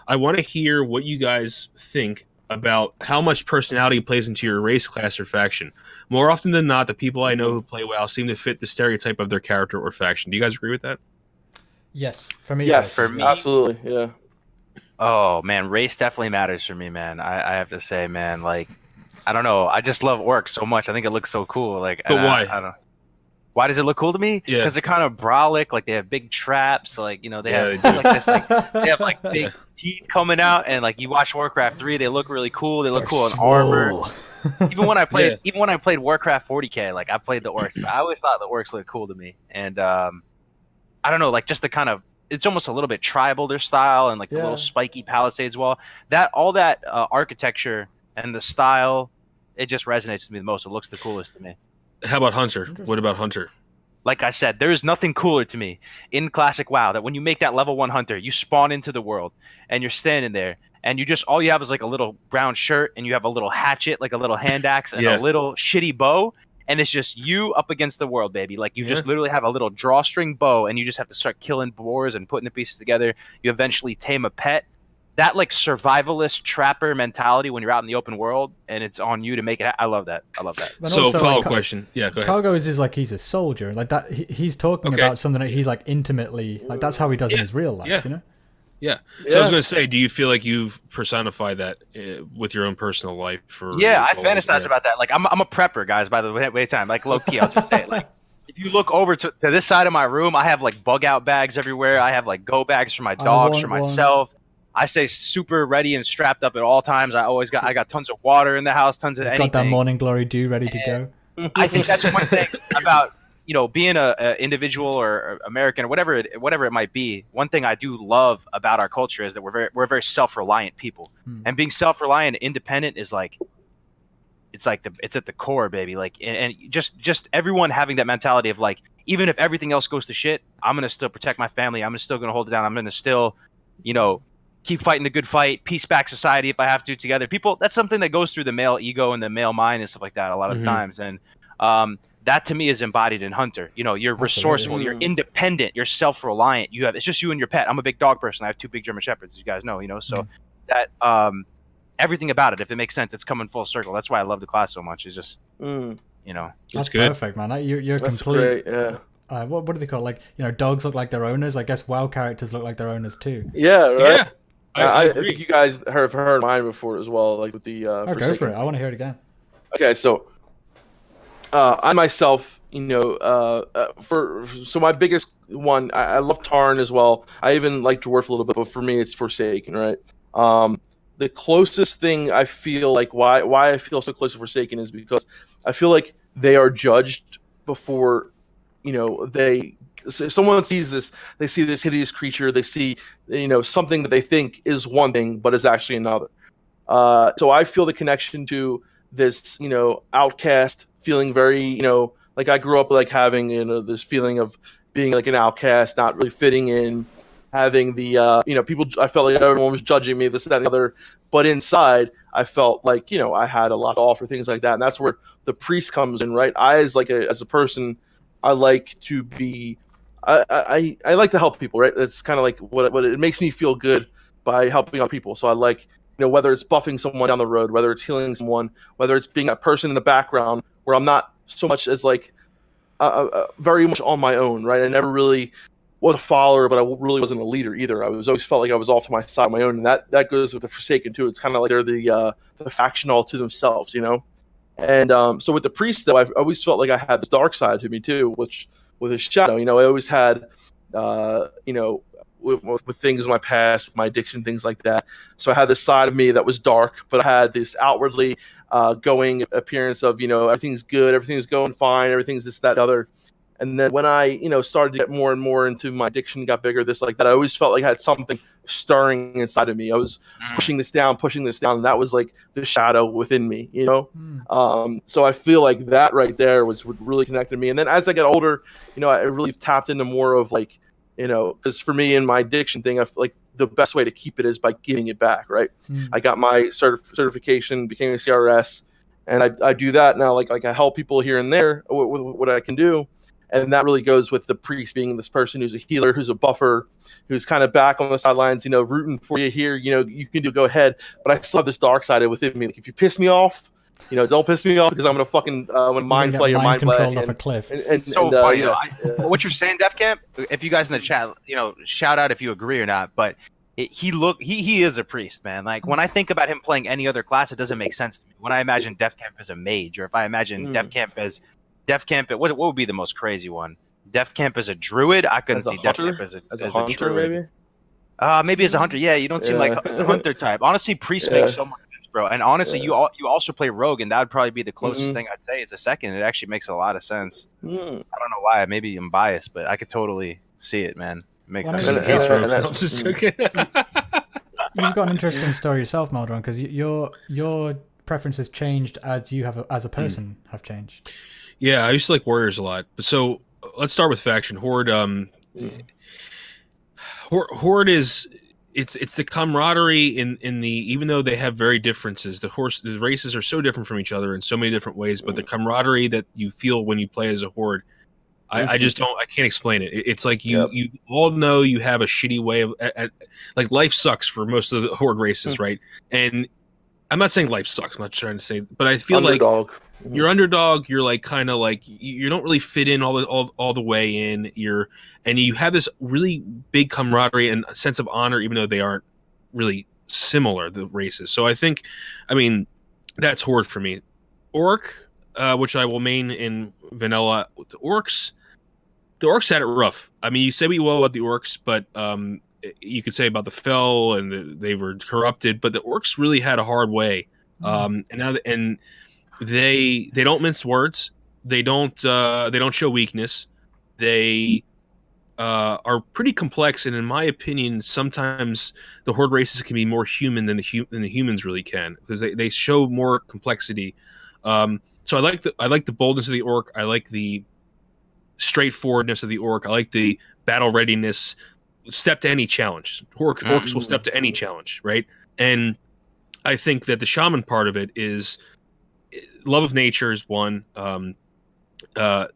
I want to hear what you guys think about how much personality plays into your race, class, or faction. More often than not, the people I know who play WoW seem to fit the stereotype of their character or faction. Do you guys agree with that? Yes, for me. Yes, For me- absolutely, yeah. Oh man, race definitely matters for me, man. I have to say, man, like, I don't know. I just love orcs so much. I think it looks so cool. Like, But and why? I don't. Why does it look cool to me? Yeah. Because they're kind of brolic. Like they have big traps. Like they Yeah, have they do. like this. Like they have like big teeth coming out. And like you watch Warcraft 3, they look really cool. They look cool in armor. Even when I played Warcraft 40K, like I played the orcs. I always thought the orcs looked cool to me. And I don't know, like just the kind of, it's almost a little bit tribal, their style, and like the little spiky palisades wall. All that architecture and the style, it just resonates with me the most. It looks the coolest to me. How about Hunter? What about Hunter? Like I said, there is nothing cooler to me in Classic WoW that when you make that level 1 Hunter, you spawn into the world and you're standing there and all you have is like a little brown shirt and you have a little hatchet, like a little hand axe and a little shitty bow. and it's just you up against the world, baby. Like you just Yeah. literally have a little drawstring bow, and you just have to start killing boars and putting the pieces together. You eventually tame a pet. That like survivalist trapper mentality when you're out in the open world, and it's on you to make it. I love that. I love that. And So also, follow-up like, question. Yeah, go ahead. Kargoz is like he's a soldier, like that. He's talking Okay. about something that he's like intimately, like that's how he does in Yeah. his real life, Yeah. you know. Yeah. So I was Yeah. going to say, do you feel like you've personified that with your own personal life? Yeah, I your fantasize yeah. about that. Like I'm a prepper, guys. By the way, time like low key, I'll just say it. Like if you look over to this side of my room, I have like bug out bags everywhere. I have like go bags for my dogs, for want one. myself. I say super ready and strapped up at all times. I got tons of water in the house, tons of He's anything. got that morning glory dew ready to go. I think that's one thing about being a individual or American or whatever it might be. One thing I do love about our culture is that we're a very self-reliant people, and being self-reliant and independent is like it's at the core, baby. Like and just everyone having that mentality of like, even if everything else goes to shit, I'm gonna still protect my family. I'm still gonna hold it down. I'm gonna still keep fighting the good fight, peace back society if I have to together. People, that's something that goes through the male ego and the male mind and stuff like that a lot of times. And that to me is embodied in Hunter. You're resourceful, you're independent, you're self-reliant. It's just you and your pet. I'm a big dog person. I have 2 big German Shepherds, as you guys know, so that everything about it, if it makes sense, it's coming full circle. That's why I love the class so much. It's just, That's good. perfect, man. You're That's complete. great. Yeah. What do they call it? Like, dogs look like their owners. I guess WoW characters look like their owners too. Yeah. Right. Yeah. I I agree. think you guys have heard mine before as well, like with the Oh, go Forsaken. for it. I want to hear it again. Okay, so I myself, so my biggest one, I love Tarn as well. I even like Dwarf a little bit, but for me, it's Forsaken, right? The closest thing I feel like why I feel so close to Forsaken is because I feel like they are judged before, so someone sees this, they see this hideous creature, they see, something that they think is one thing, but is actually another. So I feel the connection to this, outcast, feeling very, like I grew up like having, this feeling of being like an outcast, not really fitting in, having the, people, I felt like everyone was judging me, this, that, and the other. But inside, I felt like, I had a lot to offer, things like that. And that's where the priest comes in, right? I, as a person, I like to be, I like to help people, right? It's kind of like what it makes me feel good by helping out people. So I like, whether it's buffing someone down the road, whether it's healing someone, whether it's being that person in the background where I'm not so much as like very much on my own, right? I never really was a follower, but I really wasn't a leader either. I was always felt like I was off to my side on my own, and that goes with the Forsaken too. It's kind of like they're the faction all to themselves, And so with the priest, though, I always felt like I had this dark side to me too, which with his shadow, I always had, with things in my past, with my addiction, things like that. So I had this side of me that was dark, but I had this outwardly going appearance of, everything's good, everything's going fine, everything's this, that, other. And then when I, started to get more and more into my addiction, got bigger, this, like that, I always felt like I had something stirring inside of me. I was pushing this down, and that was like the shadow within me, So I feel like that right there was what really connected me. And then as I get older, I really tapped into more of like, because for me in my addiction thing, I feel like the best way to keep it is by giving it back, right? I got my certification, became a CRS, and I do that now. Like I help people here and there with what I can do. And that really goes with the priest being this person who's a healer, who's a buffer, who's kind of back on the sidelines, rooting for you here. You can go ahead. But I still have this dark side within me. Like if you piss me off, don't piss me off because I'm gonna mind flay your mind controlled off a cliff. So funny. What you're saying, Defcamp? If you guys in the chat, shout out if you agree or not. But he is a priest, man. Like when I think about him playing any other class, it doesn't make sense to me. When I imagine Defcamp as a mage, or if I imagine Defcamp as what would be the most crazy one? Defcamp as a druid? I couldn't see Defcamp as a hunter, druid. maybe. Maybe as a hunter. Yeah, you don't seem like a hunter type. Honestly, priest makes so much sense, bro. And honestly, you also play rogue, and that would probably be the closest thing I'd say is a second. It actually makes a lot of sense. I don't know why. Maybe I'm biased, but I could totally see it, man. It makes sense. Hates for himself. Just joking. You've got an interesting story yourself, Melderon, because your preferences changed as you have as a person have changed. Yeah, I used to like warriors a lot. But so let's start with faction. Horde. Horde is it's the camaraderie in the, even though they have very differences, the races are so different from each other in so many different ways, but the camaraderie that you feel when you play as a horde, I just don't, I can't explain it. It's like you all know you have a shitty way of like life sucks for most of the horde races, right? And I'm not saying life sucks, I'm not trying to say, but I feel underdog. like you're underdog, you're like kind of like you don't really fit in all the way in. And you have this really big camaraderie and a sense of honor, even though they aren't really similar, the races. So I think, I mean, that's horde for me. Orc, which I will main in vanilla. The orcs had it rough. I mean, you say what you will about the orcs, but you could say about the fell and they were corrupted, but the orcs really had a hard way. And they don't mince words. They don't show weakness. They are pretty complex, and in my opinion, sometimes the horde races can be more human than the humans really can, because they show more complexity. So I like the boldness of the orc. I like the straightforwardness of the orc. I like the battle readiness. Step to any challenge. Orcs will step to any challenge, right? And I think that the shaman part of it is love of nature is one.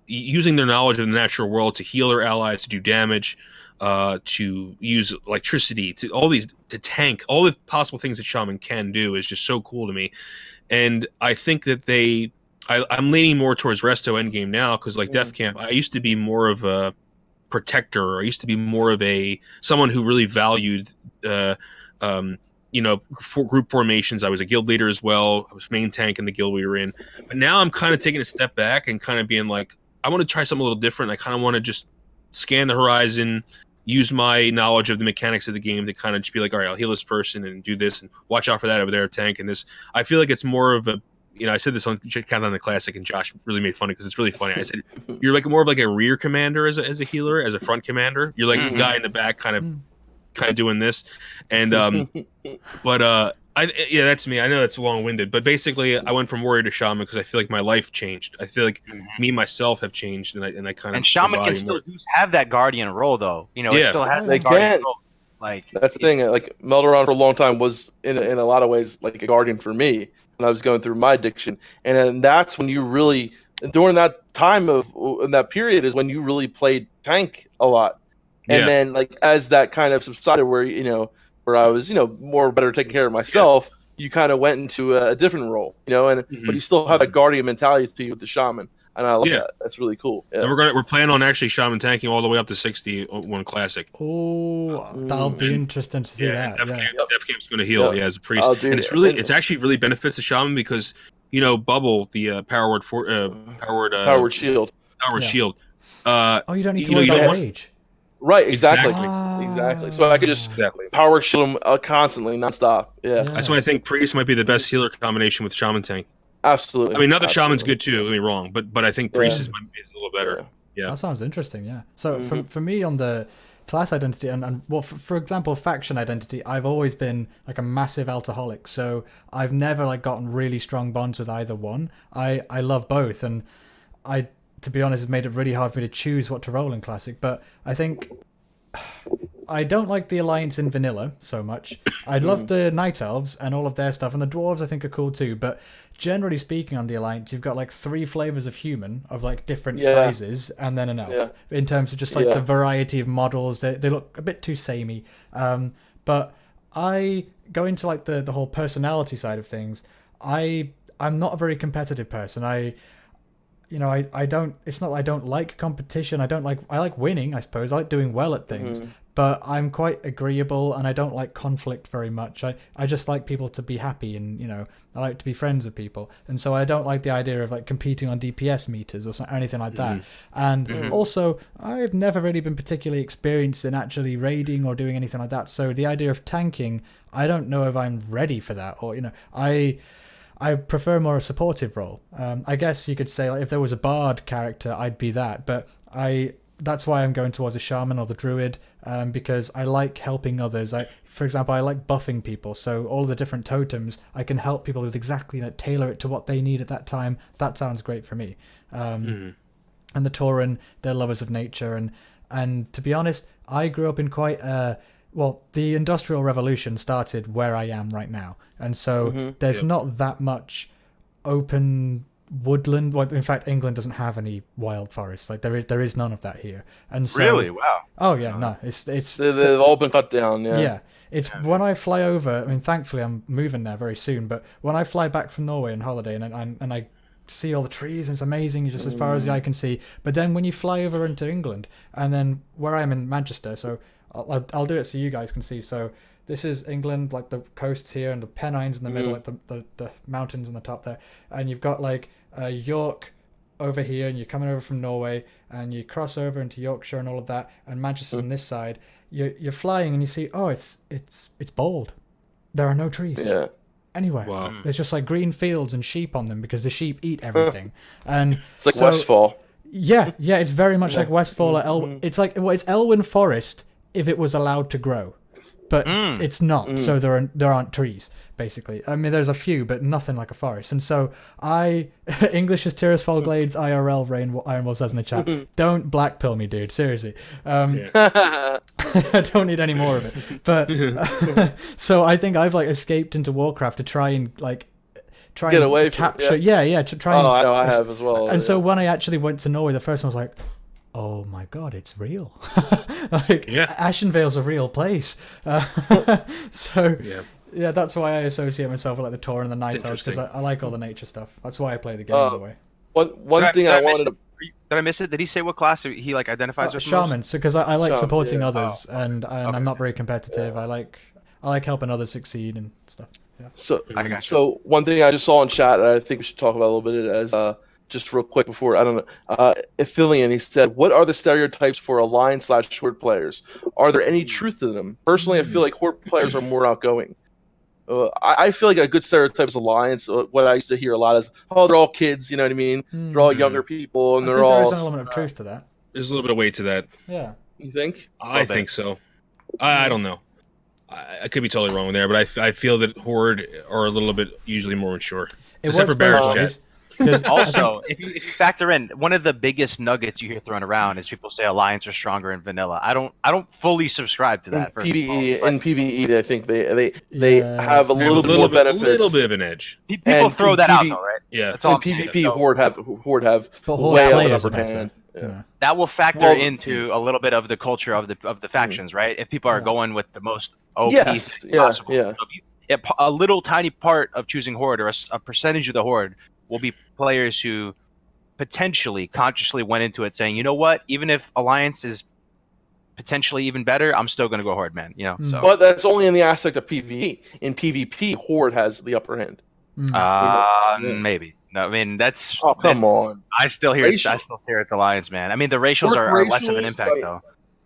Using their knowledge of the natural world to heal their allies, to do damage, to use electricity, to tank, all the possible things that shaman can do is just so cool to me. And I think that I'm leaning more towards resto endgame now, because Defcamp, I used to be more of a protector. I used to be more of someone who really valued group formations. I was a guild leader as well. I was main tank in the guild we were in. But now I'm kind of taking a step back and kind of being like, I want to try something a little different. I kind of want to just scan the horizon, use my knowledge of the mechanics of the game to kind of just be like, all right, I'll heal this person and do this and watch out for that over there, tank and this. I feel like it's more of a, I said this on Countdown the Classic, and Josh really made fun because it's really funny. I said, you're like more of like a rear commander as a healer, as a front commander. You're like the guy in the back kind of doing this. And but that's me. I know that's long-winded, but basically I went from warrior to shaman because I feel like my life changed. I feel like me myself have changed, and I kind of, and shaman can still have that guardian role though. It still has that guardian role. Like, that's the thing. Like Melderon for a long time was in a lot of ways like a guardian for me when I was going through my addiction, and then that's when you really, during that time in that period, is when you really played tank a lot. And then like as that kind of subsided, where I was more better taking care of myself, you kind of went into a different role, but you still have that guardian mentality to you with the shaman. And I love that. That's really cool. Yeah. And we're planning on actually shaman tanking all the way up to 61 classic. Oh, that'll be interesting to see that. Defcamp's going to heal, as a priest, and it's actually really benefits the shaman because Bubble, the power word shield. You don't need to worry about rage. Right, exactly. So I could just power shield him constantly, nonstop. Yeah. That's why I think priest might be the best healer combination with shaman tank. Absolutely. I mean, not that shaman's good too. Don't get me wrong, but I think priest is a little better. Yeah. That sounds interesting. Yeah. So for me on the class identity and for example faction identity, I've always been like a massive alcoholic. So I've never gotten really strong bonds with either one. I love both, and to be honest, it's made it really hard for me to choose what to roll in Classic. But I think I don't like the Alliance in Vanilla so much. I love the Night Elves and all of their stuff, and the Dwarves I think are cool too. But generally speaking, on the Alliance, you've got 3 flavors of human of different sizes, and then an elf. In terms of just the variety of models, they look a bit too samey. But I go into the whole personality side of things. I'm not a very competitive person. I don't, it's not that I don't like competition. I like winning, I suppose. I like doing well at things, but I'm quite agreeable, and I don't like conflict very much. I just like people to be happy, and I like to be friends with people, and so I don't like the idea of competing on DPS meters or anything like that. And also, I've never really been particularly experienced in actually raiding or doing anything like that. So the idea of tanking, I don't know if I'm ready for that, or I prefer more a supportive role. I guess you could say if there was a bard character, I'd be that. But that's why I'm going towards a shaman or the druid, because I like helping others. For example, I like buffing people. So all the different totems, I can help people with exactly tailor it to what they need at that time. That sounds great for me. And the Tauren, they're lovers of nature. And to be honest, I grew up in quite a well, the Industrial Revolution started where I am right now, and so there's not that much open woodland. Well, in fact, England doesn't have any wild forests. Like there is none of that here. And so, Really? Wow. Oh yeah, no, it's They've all been cut down. Yeah. yeah. It's when I fly over. I mean, thankfully, I'm moving there very soon. But when I fly back from Norway on holiday, and I see all the trees, and it's amazing, just as far as the eye can see. But then when you fly over into England, and then where I'm in Manchester, so I'll do it so you guys can see. So this is England, like the coasts here, and the Pennines in the middle, like the mountains on the top there, and you've got like York over here, and you're coming over from Norway, and you cross over into Yorkshire and all of that, and Manchester's on this side. You're flying, and you see, oh, it's bald. There are no trees. Yeah. Anywhere. Wow. There's just like green fields and sheep on them because the sheep eat everything. And It's like Westfall. Yeah, it's very much like Westfall or it's like it's Elwyn Forest if it was allowed to grow. But it's not, so there aren't trees, basically. I mean, there's a few, but nothing like a forest. And so English is Tirisfal Glades IRL, Ironwall says in the chat. Don't blackpill me, dude, seriously. I don't need any more of it. But so I think I've like escaped into Warcraft to try and Get away from capture. it, To try and. Oh, I know, I have as well. And so when I actually went to Norway, the first one was like, oh my god, it's real. Like Ashenvale's a real place. So that's why I associate myself with like the Tauren and the Night Elves, because I like all the nature stuff. That's why I play the game in a way. One thing I wanted to... Did I miss it? Did he say what class he like identifies with? Shaman, because I like supporting others, and I'm not very competitive. I like helping others succeed and stuff. Yeah. So one thing I just saw in chat that I think we should talk about a little bit is just real quick before, I don't know, Ithilian, he said, what are the stereotypes for Alliance/Horde players? Are there any truth to them? Personally, I feel like Horde players are more outgoing. I feel like a good stereotype is Alliance. What I used to hear a lot is, oh, they're all kids, you know what I mean? They're all younger people, and they're all... There's an element of truth to that. There's a little bit of weight to that. Yeah. You think? I think so. I don't know. I could be totally wrong there, but I feel that Horde are a little bit usually more mature. Except for Barrett's chat. Also, if you factor in, one of the biggest nuggets you hear thrown around is people say Alliance are stronger in vanilla. I don't fully subscribe to that. In PvE, I think they have a little bit more benefits. A little bit of an edge. People throw that out, though, right? Yeah. That's all. In PvP, Horde have Horde way players upper are better. hand. Yeah. That will factor into a little bit of the culture of the factions, right? If people are going with the most OP possible, a little tiny part of choosing Horde, or a percentage of the Horde, will be players who potentially consciously went into it saying, you know what, even if Alliance is potentially even better, I'm still going to go Horde, man. You know, so. But that's only in the aspect of PvE. In PvP, Horde has the upper hand. Maybe. No, I mean that's. Oh, come on! I still hear it's Alliance, man. I mean the racials are less of an impact though.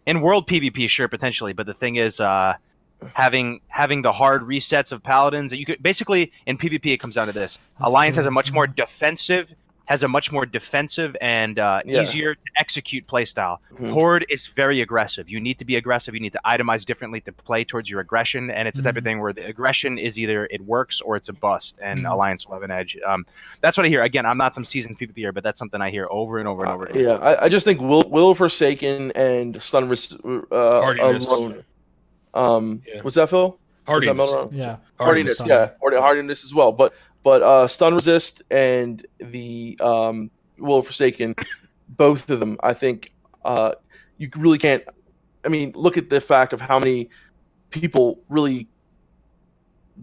In World PvP, sure, potentially, but the thing is, having the hard resets of Paladins, you could basically in PvP it comes down to this: Alliance has a much more defensive and easier to execute playstyle. Horde is very aggressive. You need to be aggressive. You need to itemize differently to play towards your aggression, and it's the type of thing where the aggression is either it works or it's a bust, and Alliance will have an edge. That's what I hear. Again, I'm not some seasoned PvPer, but that's something I hear over and over and over again. Yeah, I just think Will Forsaken and Sunris alone. What's that, Phil? Hardiness. Hardiness, Hardiness as well. But Stun Resist and the Will of Forsaken, both of them, I think you really can't. I mean, look at the fact of how many people really.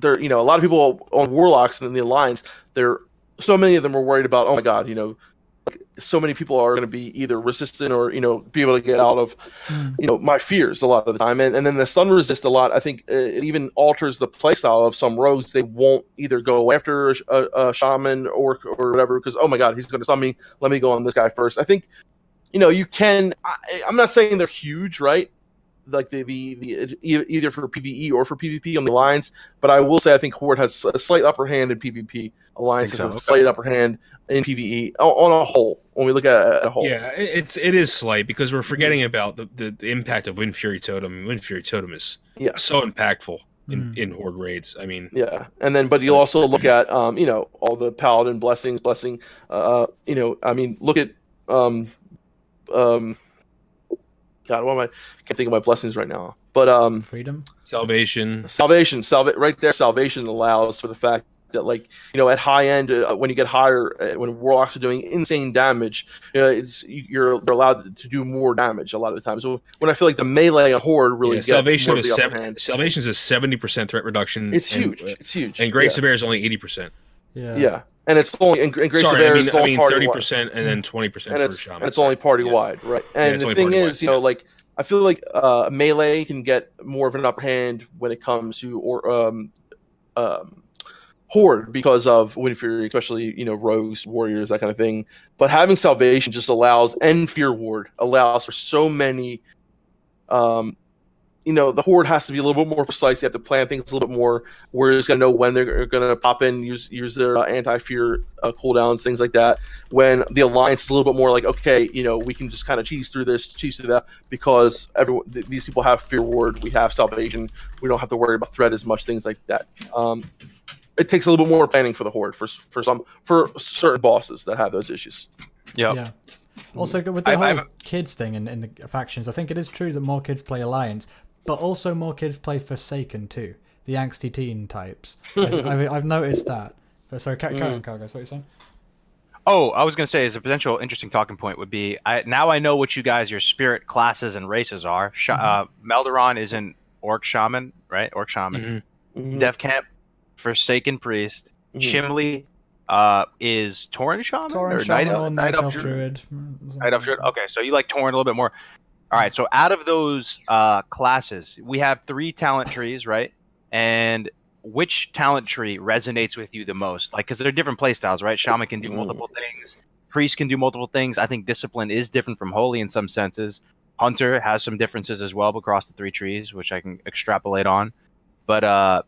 A lot of people on Warlocks and in the Alliance. So many of them are worried about. Oh my God, so many people are going to be either resistant or be able to get out of my fears a lot of the time, and then the Stun Resist a lot. I think it even alters the playstyle of some rogues. They won't either go after a shaman or whatever because oh my God, he's going to stun me. Let me go on this guy first. I think you can. I'm not saying they're huge, right? Like the either for PvE or for PvP on the Alliance, but I will say I think Horde has a slight upper hand in PvP. Alliance has a slight upper hand in PvE on a whole. When we look at a whole, yeah, it is slight because we're forgetting about the impact of Wind Fury Totem. Wind Fury Totem is so impactful in Horde raids. I mean, but you'll also look at all the Paladin blessing. I mean, look at God, can't think of my blessings right now. But Freedom. Salvation. Right there. Salvation allows for the fact that, like, at high end, when you get higher, when warlocks are doing insane damage, you're allowed to do more damage a lot of the time. So when I feel like the melee and horde really get Salvation more of the upper hand. Salvation is a 70% threat reduction. It's huge. It's huge. And Grace of Air is only 80%. Yeah. And it's only and Grace of Sorry, Air I is mean party 30% and then 20% for Shaman. And it's only party wide, right? And the thing is, like, I feel like melee can get more of an upper hand when it comes to horde because of Wind Fury, especially rogues, warriors, that kind of thing. But having salvation just allows, and fear ward allows for so many. The horde has to be a little bit more precise. You have to plan things a little bit more. Warriors gotta know when they're gonna pop in, use their anti-fear cooldowns, things like that. When the alliance is a little bit more like, okay, we can just kind of cheese through this, cheese through that, because these people have fear ward, we have salvation, we don't have to worry about threat as much, things like that. It takes a little bit more planning for the horde for certain bosses that have those issues. Yeah. Also, with the whole kids thing in the factions, I think it is true that more kids play Alliance, but also more kids play Forsaken too. The angsty teen types. I've noticed that. But sorry, carry on, Kargoz. What are you saying? Oh, I was going to say, as a potential interesting talking point would be, now I know what your spirit classes and races are. Melderon is an Orc Shaman, right? Orc Shaman. Mm-hmm. Defcamp, Forsaken Priest. Chimley is Tauren Shaman? Tauren Shaman or Night Elf Druid. Night Elf Druid. Okay, so you like Tauren a little bit more. All right, so out of those classes, we have 3 talent trees, right? And which talent tree resonates with you the most? Like, because they're different playstyles, right? Shaman can do multiple things. Priest can do multiple things. I think Discipline is different from Holy in some senses. Hunter has some differences as well across the 3 trees, which I can extrapolate on. But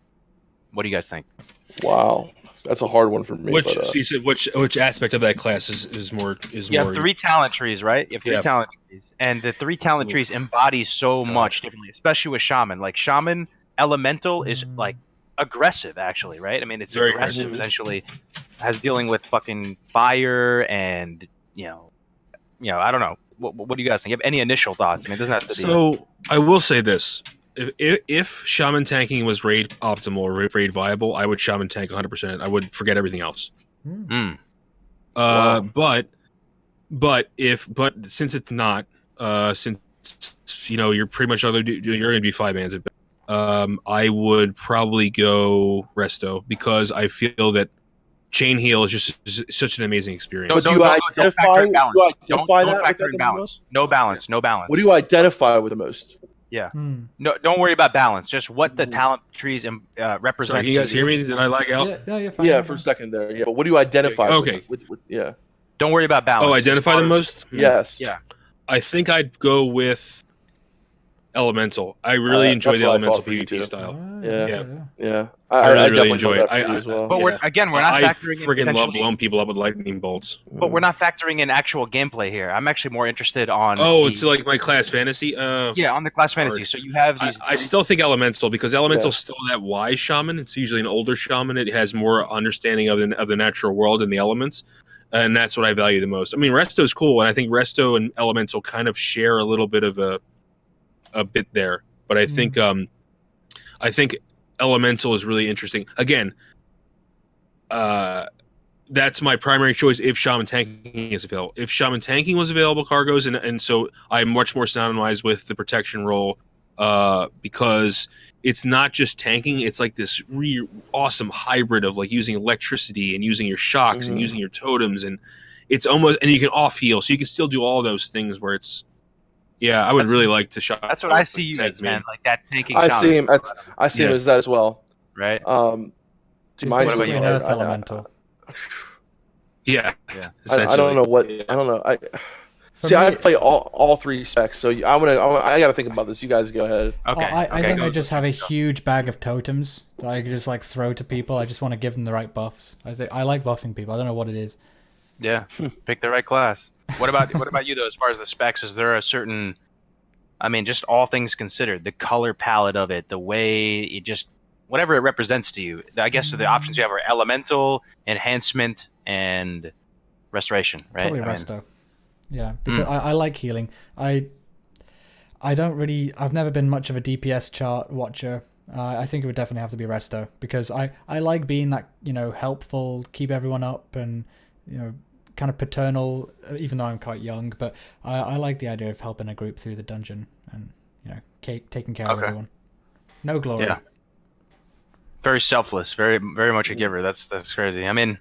what do you guys think? Wow. That's a hard one for me. So you said which aspect of that class is more? You have 3 talent trees, right? You have 3 talent trees, and the 3 talent trees embody so much differently, especially with Shaman. Like Shaman Elemental is like aggressive, actually, right? I mean, it's very aggressive. Essentially, has dealing with fucking fire and I don't know. What do you guys think? You have any initial thoughts? I mean, it doesn't have to be. So I will say this. If Shaman tanking was raid optimal or raid viable, I would Shaman tank 100%. I would forget everything else. Wow. But since it's not, since you're pretty much you're going to be 5-mans at best, I would probably go Resto because I feel that Chain Heal is just such an amazing experience. Don't factor in balance. Don't factor in balance. No balance. What do you identify with the most? Yeah. No, don't worry about balance. Just what the talent trees represent. Sorry, can you guys hear me? Did I lag out? Yeah, fine. Yeah, for a second there. Yeah, but what do you identify with? Yeah. Don't worry about balance. Oh, identify the most? Yes. Yeah. I think I'd go with Elemental. I really enjoy the Elemental PvP style. Yeah. I really enjoy it. As well. But we're not factoring in. I friggin' love blowing people up with lightning bolts. But we're not factoring in actual gameplay here. I'm actually more interested on. It's like my class fantasy. Yeah, on the class fantasy. So you have these. I still think Elemental because Elemental's still that wise shaman. It's usually an older shaman. It has more understanding of the natural world and the elements, and that's what I value the most. I mean, Resto's cool, and I think Resto and Elemental kind of share a little bit of a bit there, but I think Elemental is really interesting. Again, that's my primary choice if Shaman tanking is available. If Shaman tanking was available, Kargoz, and so I'm much more sound-wise with the protection role because it's not just tanking, it's like this really awesome hybrid of like using electricity and using your shocks and using your totems, and it's almost, and you can off-heal, so you can still do all those things where it's I would really like to shot. That's what I see you as, man. Like that tanking. I see him as that as well. Right. Do you mind? What about you? Earth Elemental. Yeah. I don't know what. I don't know. I play all 3 specs, so I got to think about this. You guys go ahead. Okay. I think I just have a huge bag of totems that I could just like throw to people. I just want to give them the right buffs. I like buffing people. I don't know what it is. Yeah. Pick the right class. What about you though? As far as the specs, is there a certain? I mean, just all things considered, the color palette of it, the way it just whatever it represents to you. I guess the options you have are elemental, enhancement, and restoration. Right? Probably Resto. Yeah, because I like healing. I I've never been much of a DPS chart watcher. I think it would definitely have to be Resto because I like being that, helpful, keep everyone up and, kind of paternal, even though I'm quite young, but I like the idea of helping a group through the dungeon and, taking care of everyone. No glory. Yeah. Very selfless, very much a giver. That's crazy. I mean,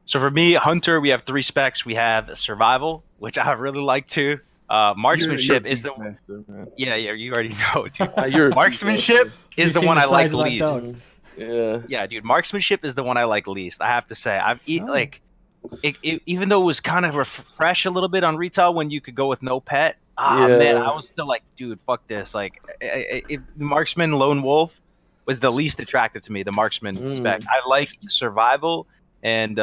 so for me, Hunter, we have 3 specs. We have Survival, which I really like too. Marksmanship is the master, man. Yeah, you already know, dude. Marksmanship is You've the seen one the I like size of that least. dog. Yeah, Dude, Marksmanship is the one I like least. I have to say, even though it was kind of fresh a little bit on retail when you could go with no pet. Man, I was still like, dude, fuck this. Like, the Marksman Lone Wolf was the least attractive to me. The Marksman spec. I like Survival and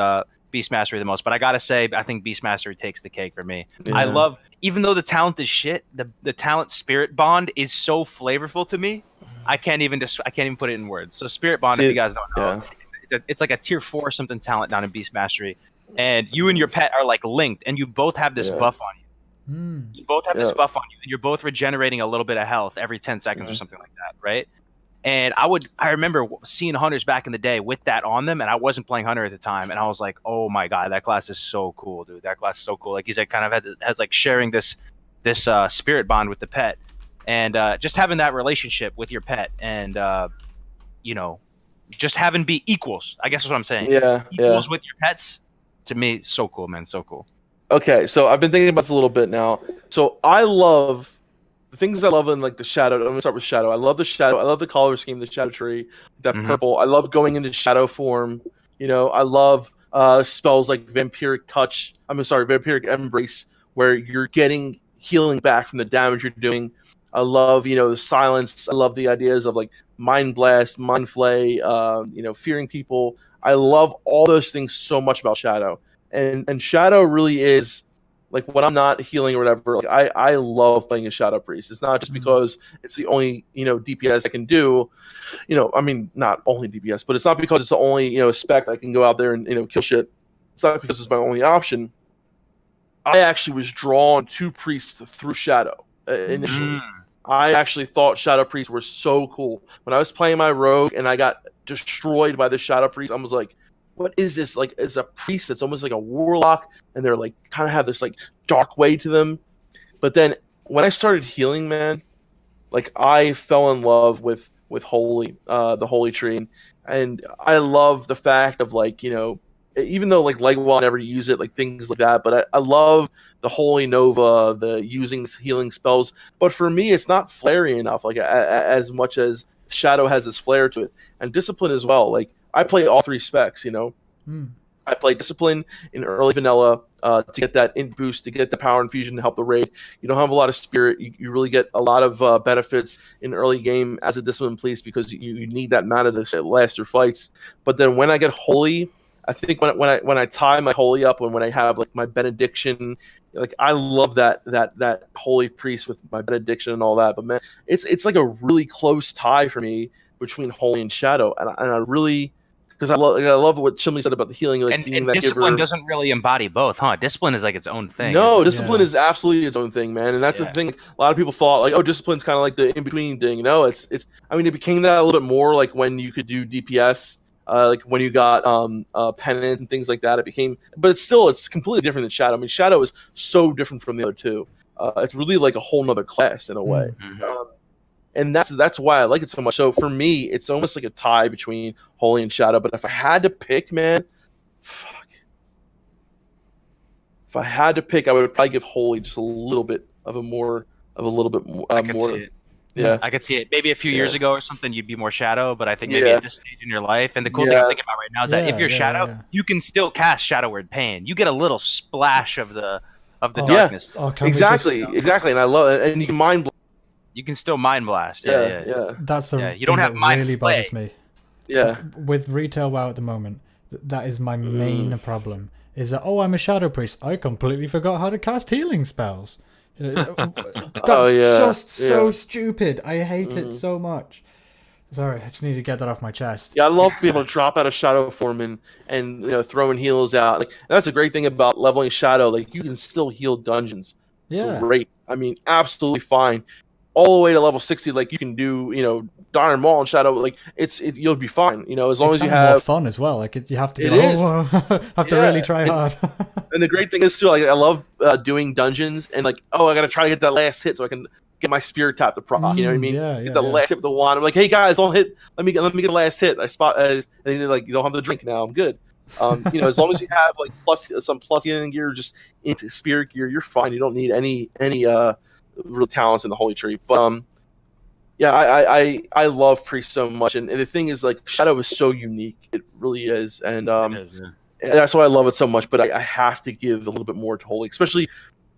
Beast Mastery the most, but I gotta say, I think Beast Mastery takes the cake for me. Yeah. I love, even though the talent is shit, the talent Spirit Bond is so flavorful to me. I can't even put it in words. So Spirit Bond, if you guys don't know, it's like a tier 4 or something talent down in Beast Mastery, and you and your pet are like linked, and you both have this buff on you. You both have this buff on you, and you're both regenerating a little bit of health every 10 seconds or something like that, right? And I remember seeing Hunters back in the day with that on them, and I wasn't playing Hunter at the time, and I was like, oh my god, that class is so cool, dude. That class is so cool. Like, he's like kind of has like sharing this spirit bond with the pet, and just having that relationship with your pet, and just having be equals. I guess is what I'm saying. Equals with your pets. To me, so cool, man. So cool. Okay, so I've been thinking about this a little bit now. So I love the things I love in like the shadow. I'm gonna start with shadow. I love the shadow. I love the color scheme, the shadow tree, that purple. I love going into shadow form. I love spells like vampiric touch. Vampiric embrace, where you're getting healing back from the damage you're doing. I love the silence. I love the ideas of like mind blast, mind flay. Fearing people. I love all those things so much about shadow. And shadow really is like when I'm not healing or whatever. Like I love playing a shadow priest. It's not just because it's the only DPS I can do. I mean, not only DPS, but it's not because it's the only spec I can go out there and kill shit. It's not because it's my only option. I actually was drawn to priests through shadow initially. I actually thought shadow priests were so cool. When I was playing my rogue and I got destroyed by the shadow priest, I was like, what is this? Like, it's a priest that's almost like a warlock, and they're like kind of have this like dark way to them. But then when I started healing, man, like I fell in love with holy, the holy tree, and I love the fact of like even though like Legwall never use it, like things like that, but I love the holy nova, the using healing spells. But for me, it's not flary enough, like as much as shadow has this flare to it, and discipline as well. Like I play all 3 specs, I play discipline in early vanilla to get that int boost, to get the power infusion to help the raid. You don't have a lot of spirit. You really get a lot of benefits in early game as a discipline priest because you need that mana to last your fights. But then when I get holy, I think when I tie my holy up and when I have like my benediction, like I love that holy priest with my benediction and all that. But man, it's like a really close tie for me between holy and shadow, and I really. Because I love what Chimley said about the healing, like being that discipline giver. Doesn't really embody both, huh? Discipline is like its own thing. No, discipline is absolutely its own thing, man. And that's the thing. A lot of people thought like, oh, discipline's kind of like the in between thing. No, it's. I mean, it became that a little bit more like when you could do DPS, like when you got penance and things like that. It became, but it's completely different than shadow. I mean, shadow is so different from the other two. It's really like a whole nother class in a way. And that's why I like it so much. So for me, it's almost like a tie between holy and shadow. But if I had to pick, man, if I had to pick, I would probably give holy just a little bit more. I could see it. Yeah, I could see it. Maybe a few years ago or something, you'd be more shadow. But I think maybe at this stage in your life, and the cool thing I'm thinking about right now is that if you're shadow, you can still cast Shadow Word Pain. You get a little splash of the darkness. Exactly. And I love it. And you can mind. You can still mind blast. Yeah. That's the you don't have that mind really play. bothers me. Yeah. With retail WoW at the moment, that is my main problem. Is that I'm a shadow priest? I completely forgot how to cast healing spells. That's just so stupid. I hate it so much. Sorry, I just need to get that off my chest. Yeah, I love being able to drop out of shadow form and throwing heals out. Like that's a great thing about leveling shadow. Like you can still heal dungeons. Yeah. Great. I mean, absolutely fine. all the way to level 60, like you can do, Darn Maul and Shadow, like you'll be fine, as long as you kind of more have fun as well. Like you have to be It like, is. oh, have to really try hard. And the great thing is too, like I love doing dungeons and like, I gotta try to get that last hit so I can get my spear tap to proc. You know what I mean? Get the last hit with the wand. I'm like, hey guys, don't hit. Let me get the last hit. I spot, and you're like, you don't have the drink now. I'm good. As long as you have like some plus healing gear, just into spear gear, you're fine. You don't need any real talents in the holy tree. But yeah, I love priest so much, and the thing is, like, Shadow is so unique. It really is, and It is, yeah. and that's why I love it so much. But I have to give a little bit more to holy, especially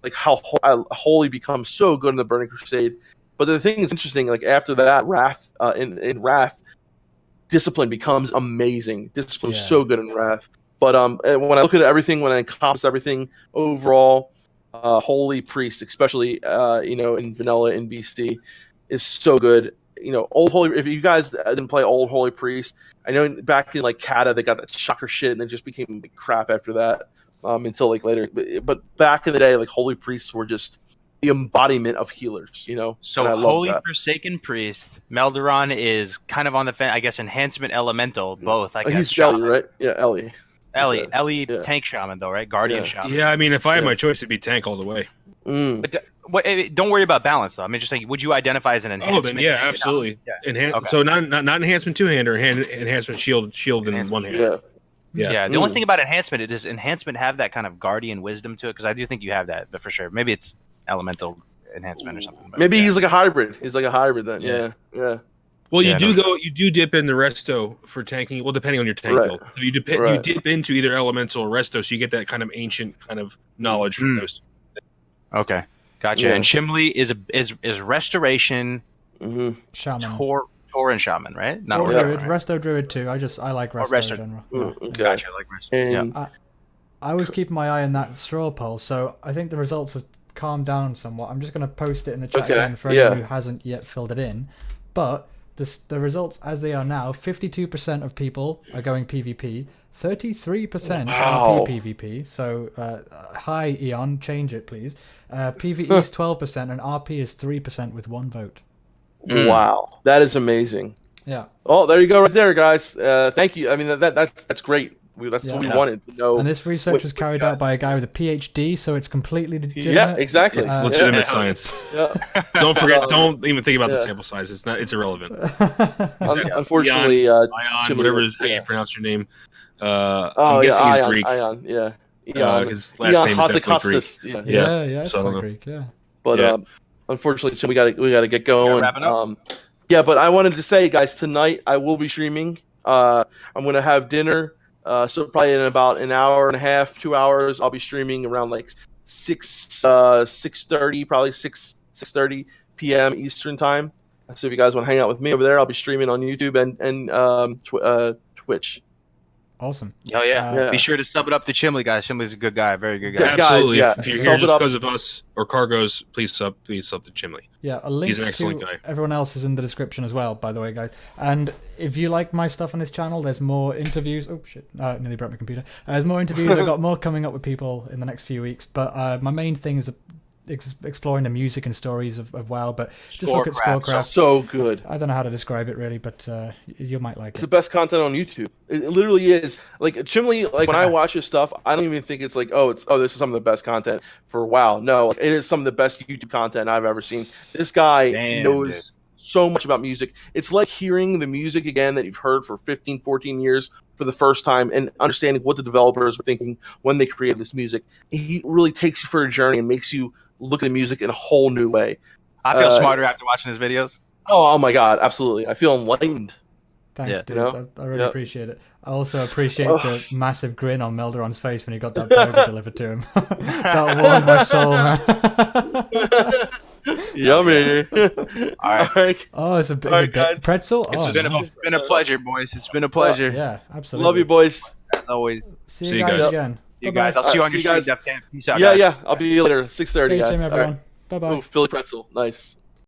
like how holy becomes so good in the Burning Crusade. But the thing is interesting, like after that, Wrath in Wrath, discipline becomes amazing. Discipline is so good in Wrath. But when I look at everything, when I encompass everything overall, holy priest, especially in vanilla in BC, is so good. Old holy. If you guys didn't play old holy priest, I know back in like Kata they got that shocker shit and it just became like crap after that. Until like later, but back in the day, like holy priests were just the embodiment of healers. So holy forsaken priest, Melderon is kind of on the fence. I guess enhancement elemental, both. I guess he's Ellie, right? Yeah, Ellie. Ellie, tank shaman though, right? Guardian shaman. Yeah, I mean, if I had my choice, it'd be tank all the way. But don't worry about balance though. I mean, just like, would you identify as an enhancement? Oh, then yeah, absolutely. Okay. So not enhancement two hand or enhancement shield in one hand. Yeah. The only thing about enhancement, does enhancement have that kind of guardian wisdom to it? Because I do think you have that, but for sure, maybe it's elemental enhancement or something. Maybe he's like a hybrid. He's like a hybrid then. Yeah. Well, you do dip in the resto for tanking. Well, depending on your tank build, so you dip into either elemental or resto, so you get that kind of ancient kind of knowledge from those. Okay, gotcha. Yeah. And Chimley is restoration, shaman, Tauren shaman, right? Not druid, resto druid too. I like resto in general. Okay. Gotcha, I like resto. And I was keeping my eye on that straw poll, so I think the results have calmed down somewhat. I'm just going to post it in the chat again for anyone who hasn't yet filled it in. But the results as they are now, 52% of people are going PvP, 33% are PvP. So hi Eon, change it please. PvE is 12% and RP is 3% with 1 vote. Wow, that is amazing. Yeah. Oh, there you go, right there, guys. Thank you. I mean, that's great. That's what we wanted to know. And this research was carried out by a guy with a PhD, so it's completely legitimate. Yeah, exactly. It's legitimate science. Yeah. Don't even think about the sample size. It's irrelevant. Unfortunately, Ion, whatever it is, how you pronounce your name. I'm guessing he's Greek. Ion, yeah. His last name is definitely Greek. Yeah, it's Greek, yeah. But unfortunately, we got to get going. Yeah, but I wanted to say, guys, tonight I will be streaming. I'm going to have dinner. So probably in about an hour and a half, 2 hours, I'll be streaming around like 6:30, probably 6:30 p.m. Eastern time. So if you guys want to hang out with me over there, I'll be streaming on YouTube and Twitch. Awesome. Oh yeah. Be sure to sub it up to Chimley, guys. Chimley's a good guy, very good guy. Absolutely. If you're here just because of us or Kargoz, please sub to Chimley. Yeah, a link to everyone else is in the description as well, by the way, guys. And if you like my stuff on this channel, there's more interviews. Oh shit! Nearly broke my computer. There's more interviews. I've got more coming up with people in the next few weeks. But my main thing is exploring the music and stories of WoW. But just look at Scorecraft. So good. I don't know how to describe it really, but you might like it. It's the best content on YouTube. It literally is. Like Chimley, like when I watch his stuff, I don't even think it's like, this is some of the best content for WoW. No, it is some of the best YouTube content I've ever seen. This guy knows so much about music. It's like hearing the music again that you've heard for 15, 14 years for the first time and understanding what the developers were thinking when they created this music. He really takes you for a journey and makes you look at the music in a whole new way. I feel smarter after watching his videos. Oh my God, absolutely. I feel enlightened. Thanks, dude. I really appreciate it. I also appreciate the massive grin on Melderon's face when he got that burger delivered to him. That warmed my soul, man. Yummy. All right. Oh, it's a big pretzel. It's been a pleasure, boys. It's been a pleasure. Yeah, absolutely. Love you, boys. As always. See you guys again. You guys. I'll see you on your stream, Defcamp. Peace out, guys. Yeah. I'll be later. 6:30, guys. Stay tuned, everyone. Bye-bye. Philly pretzel. Nice.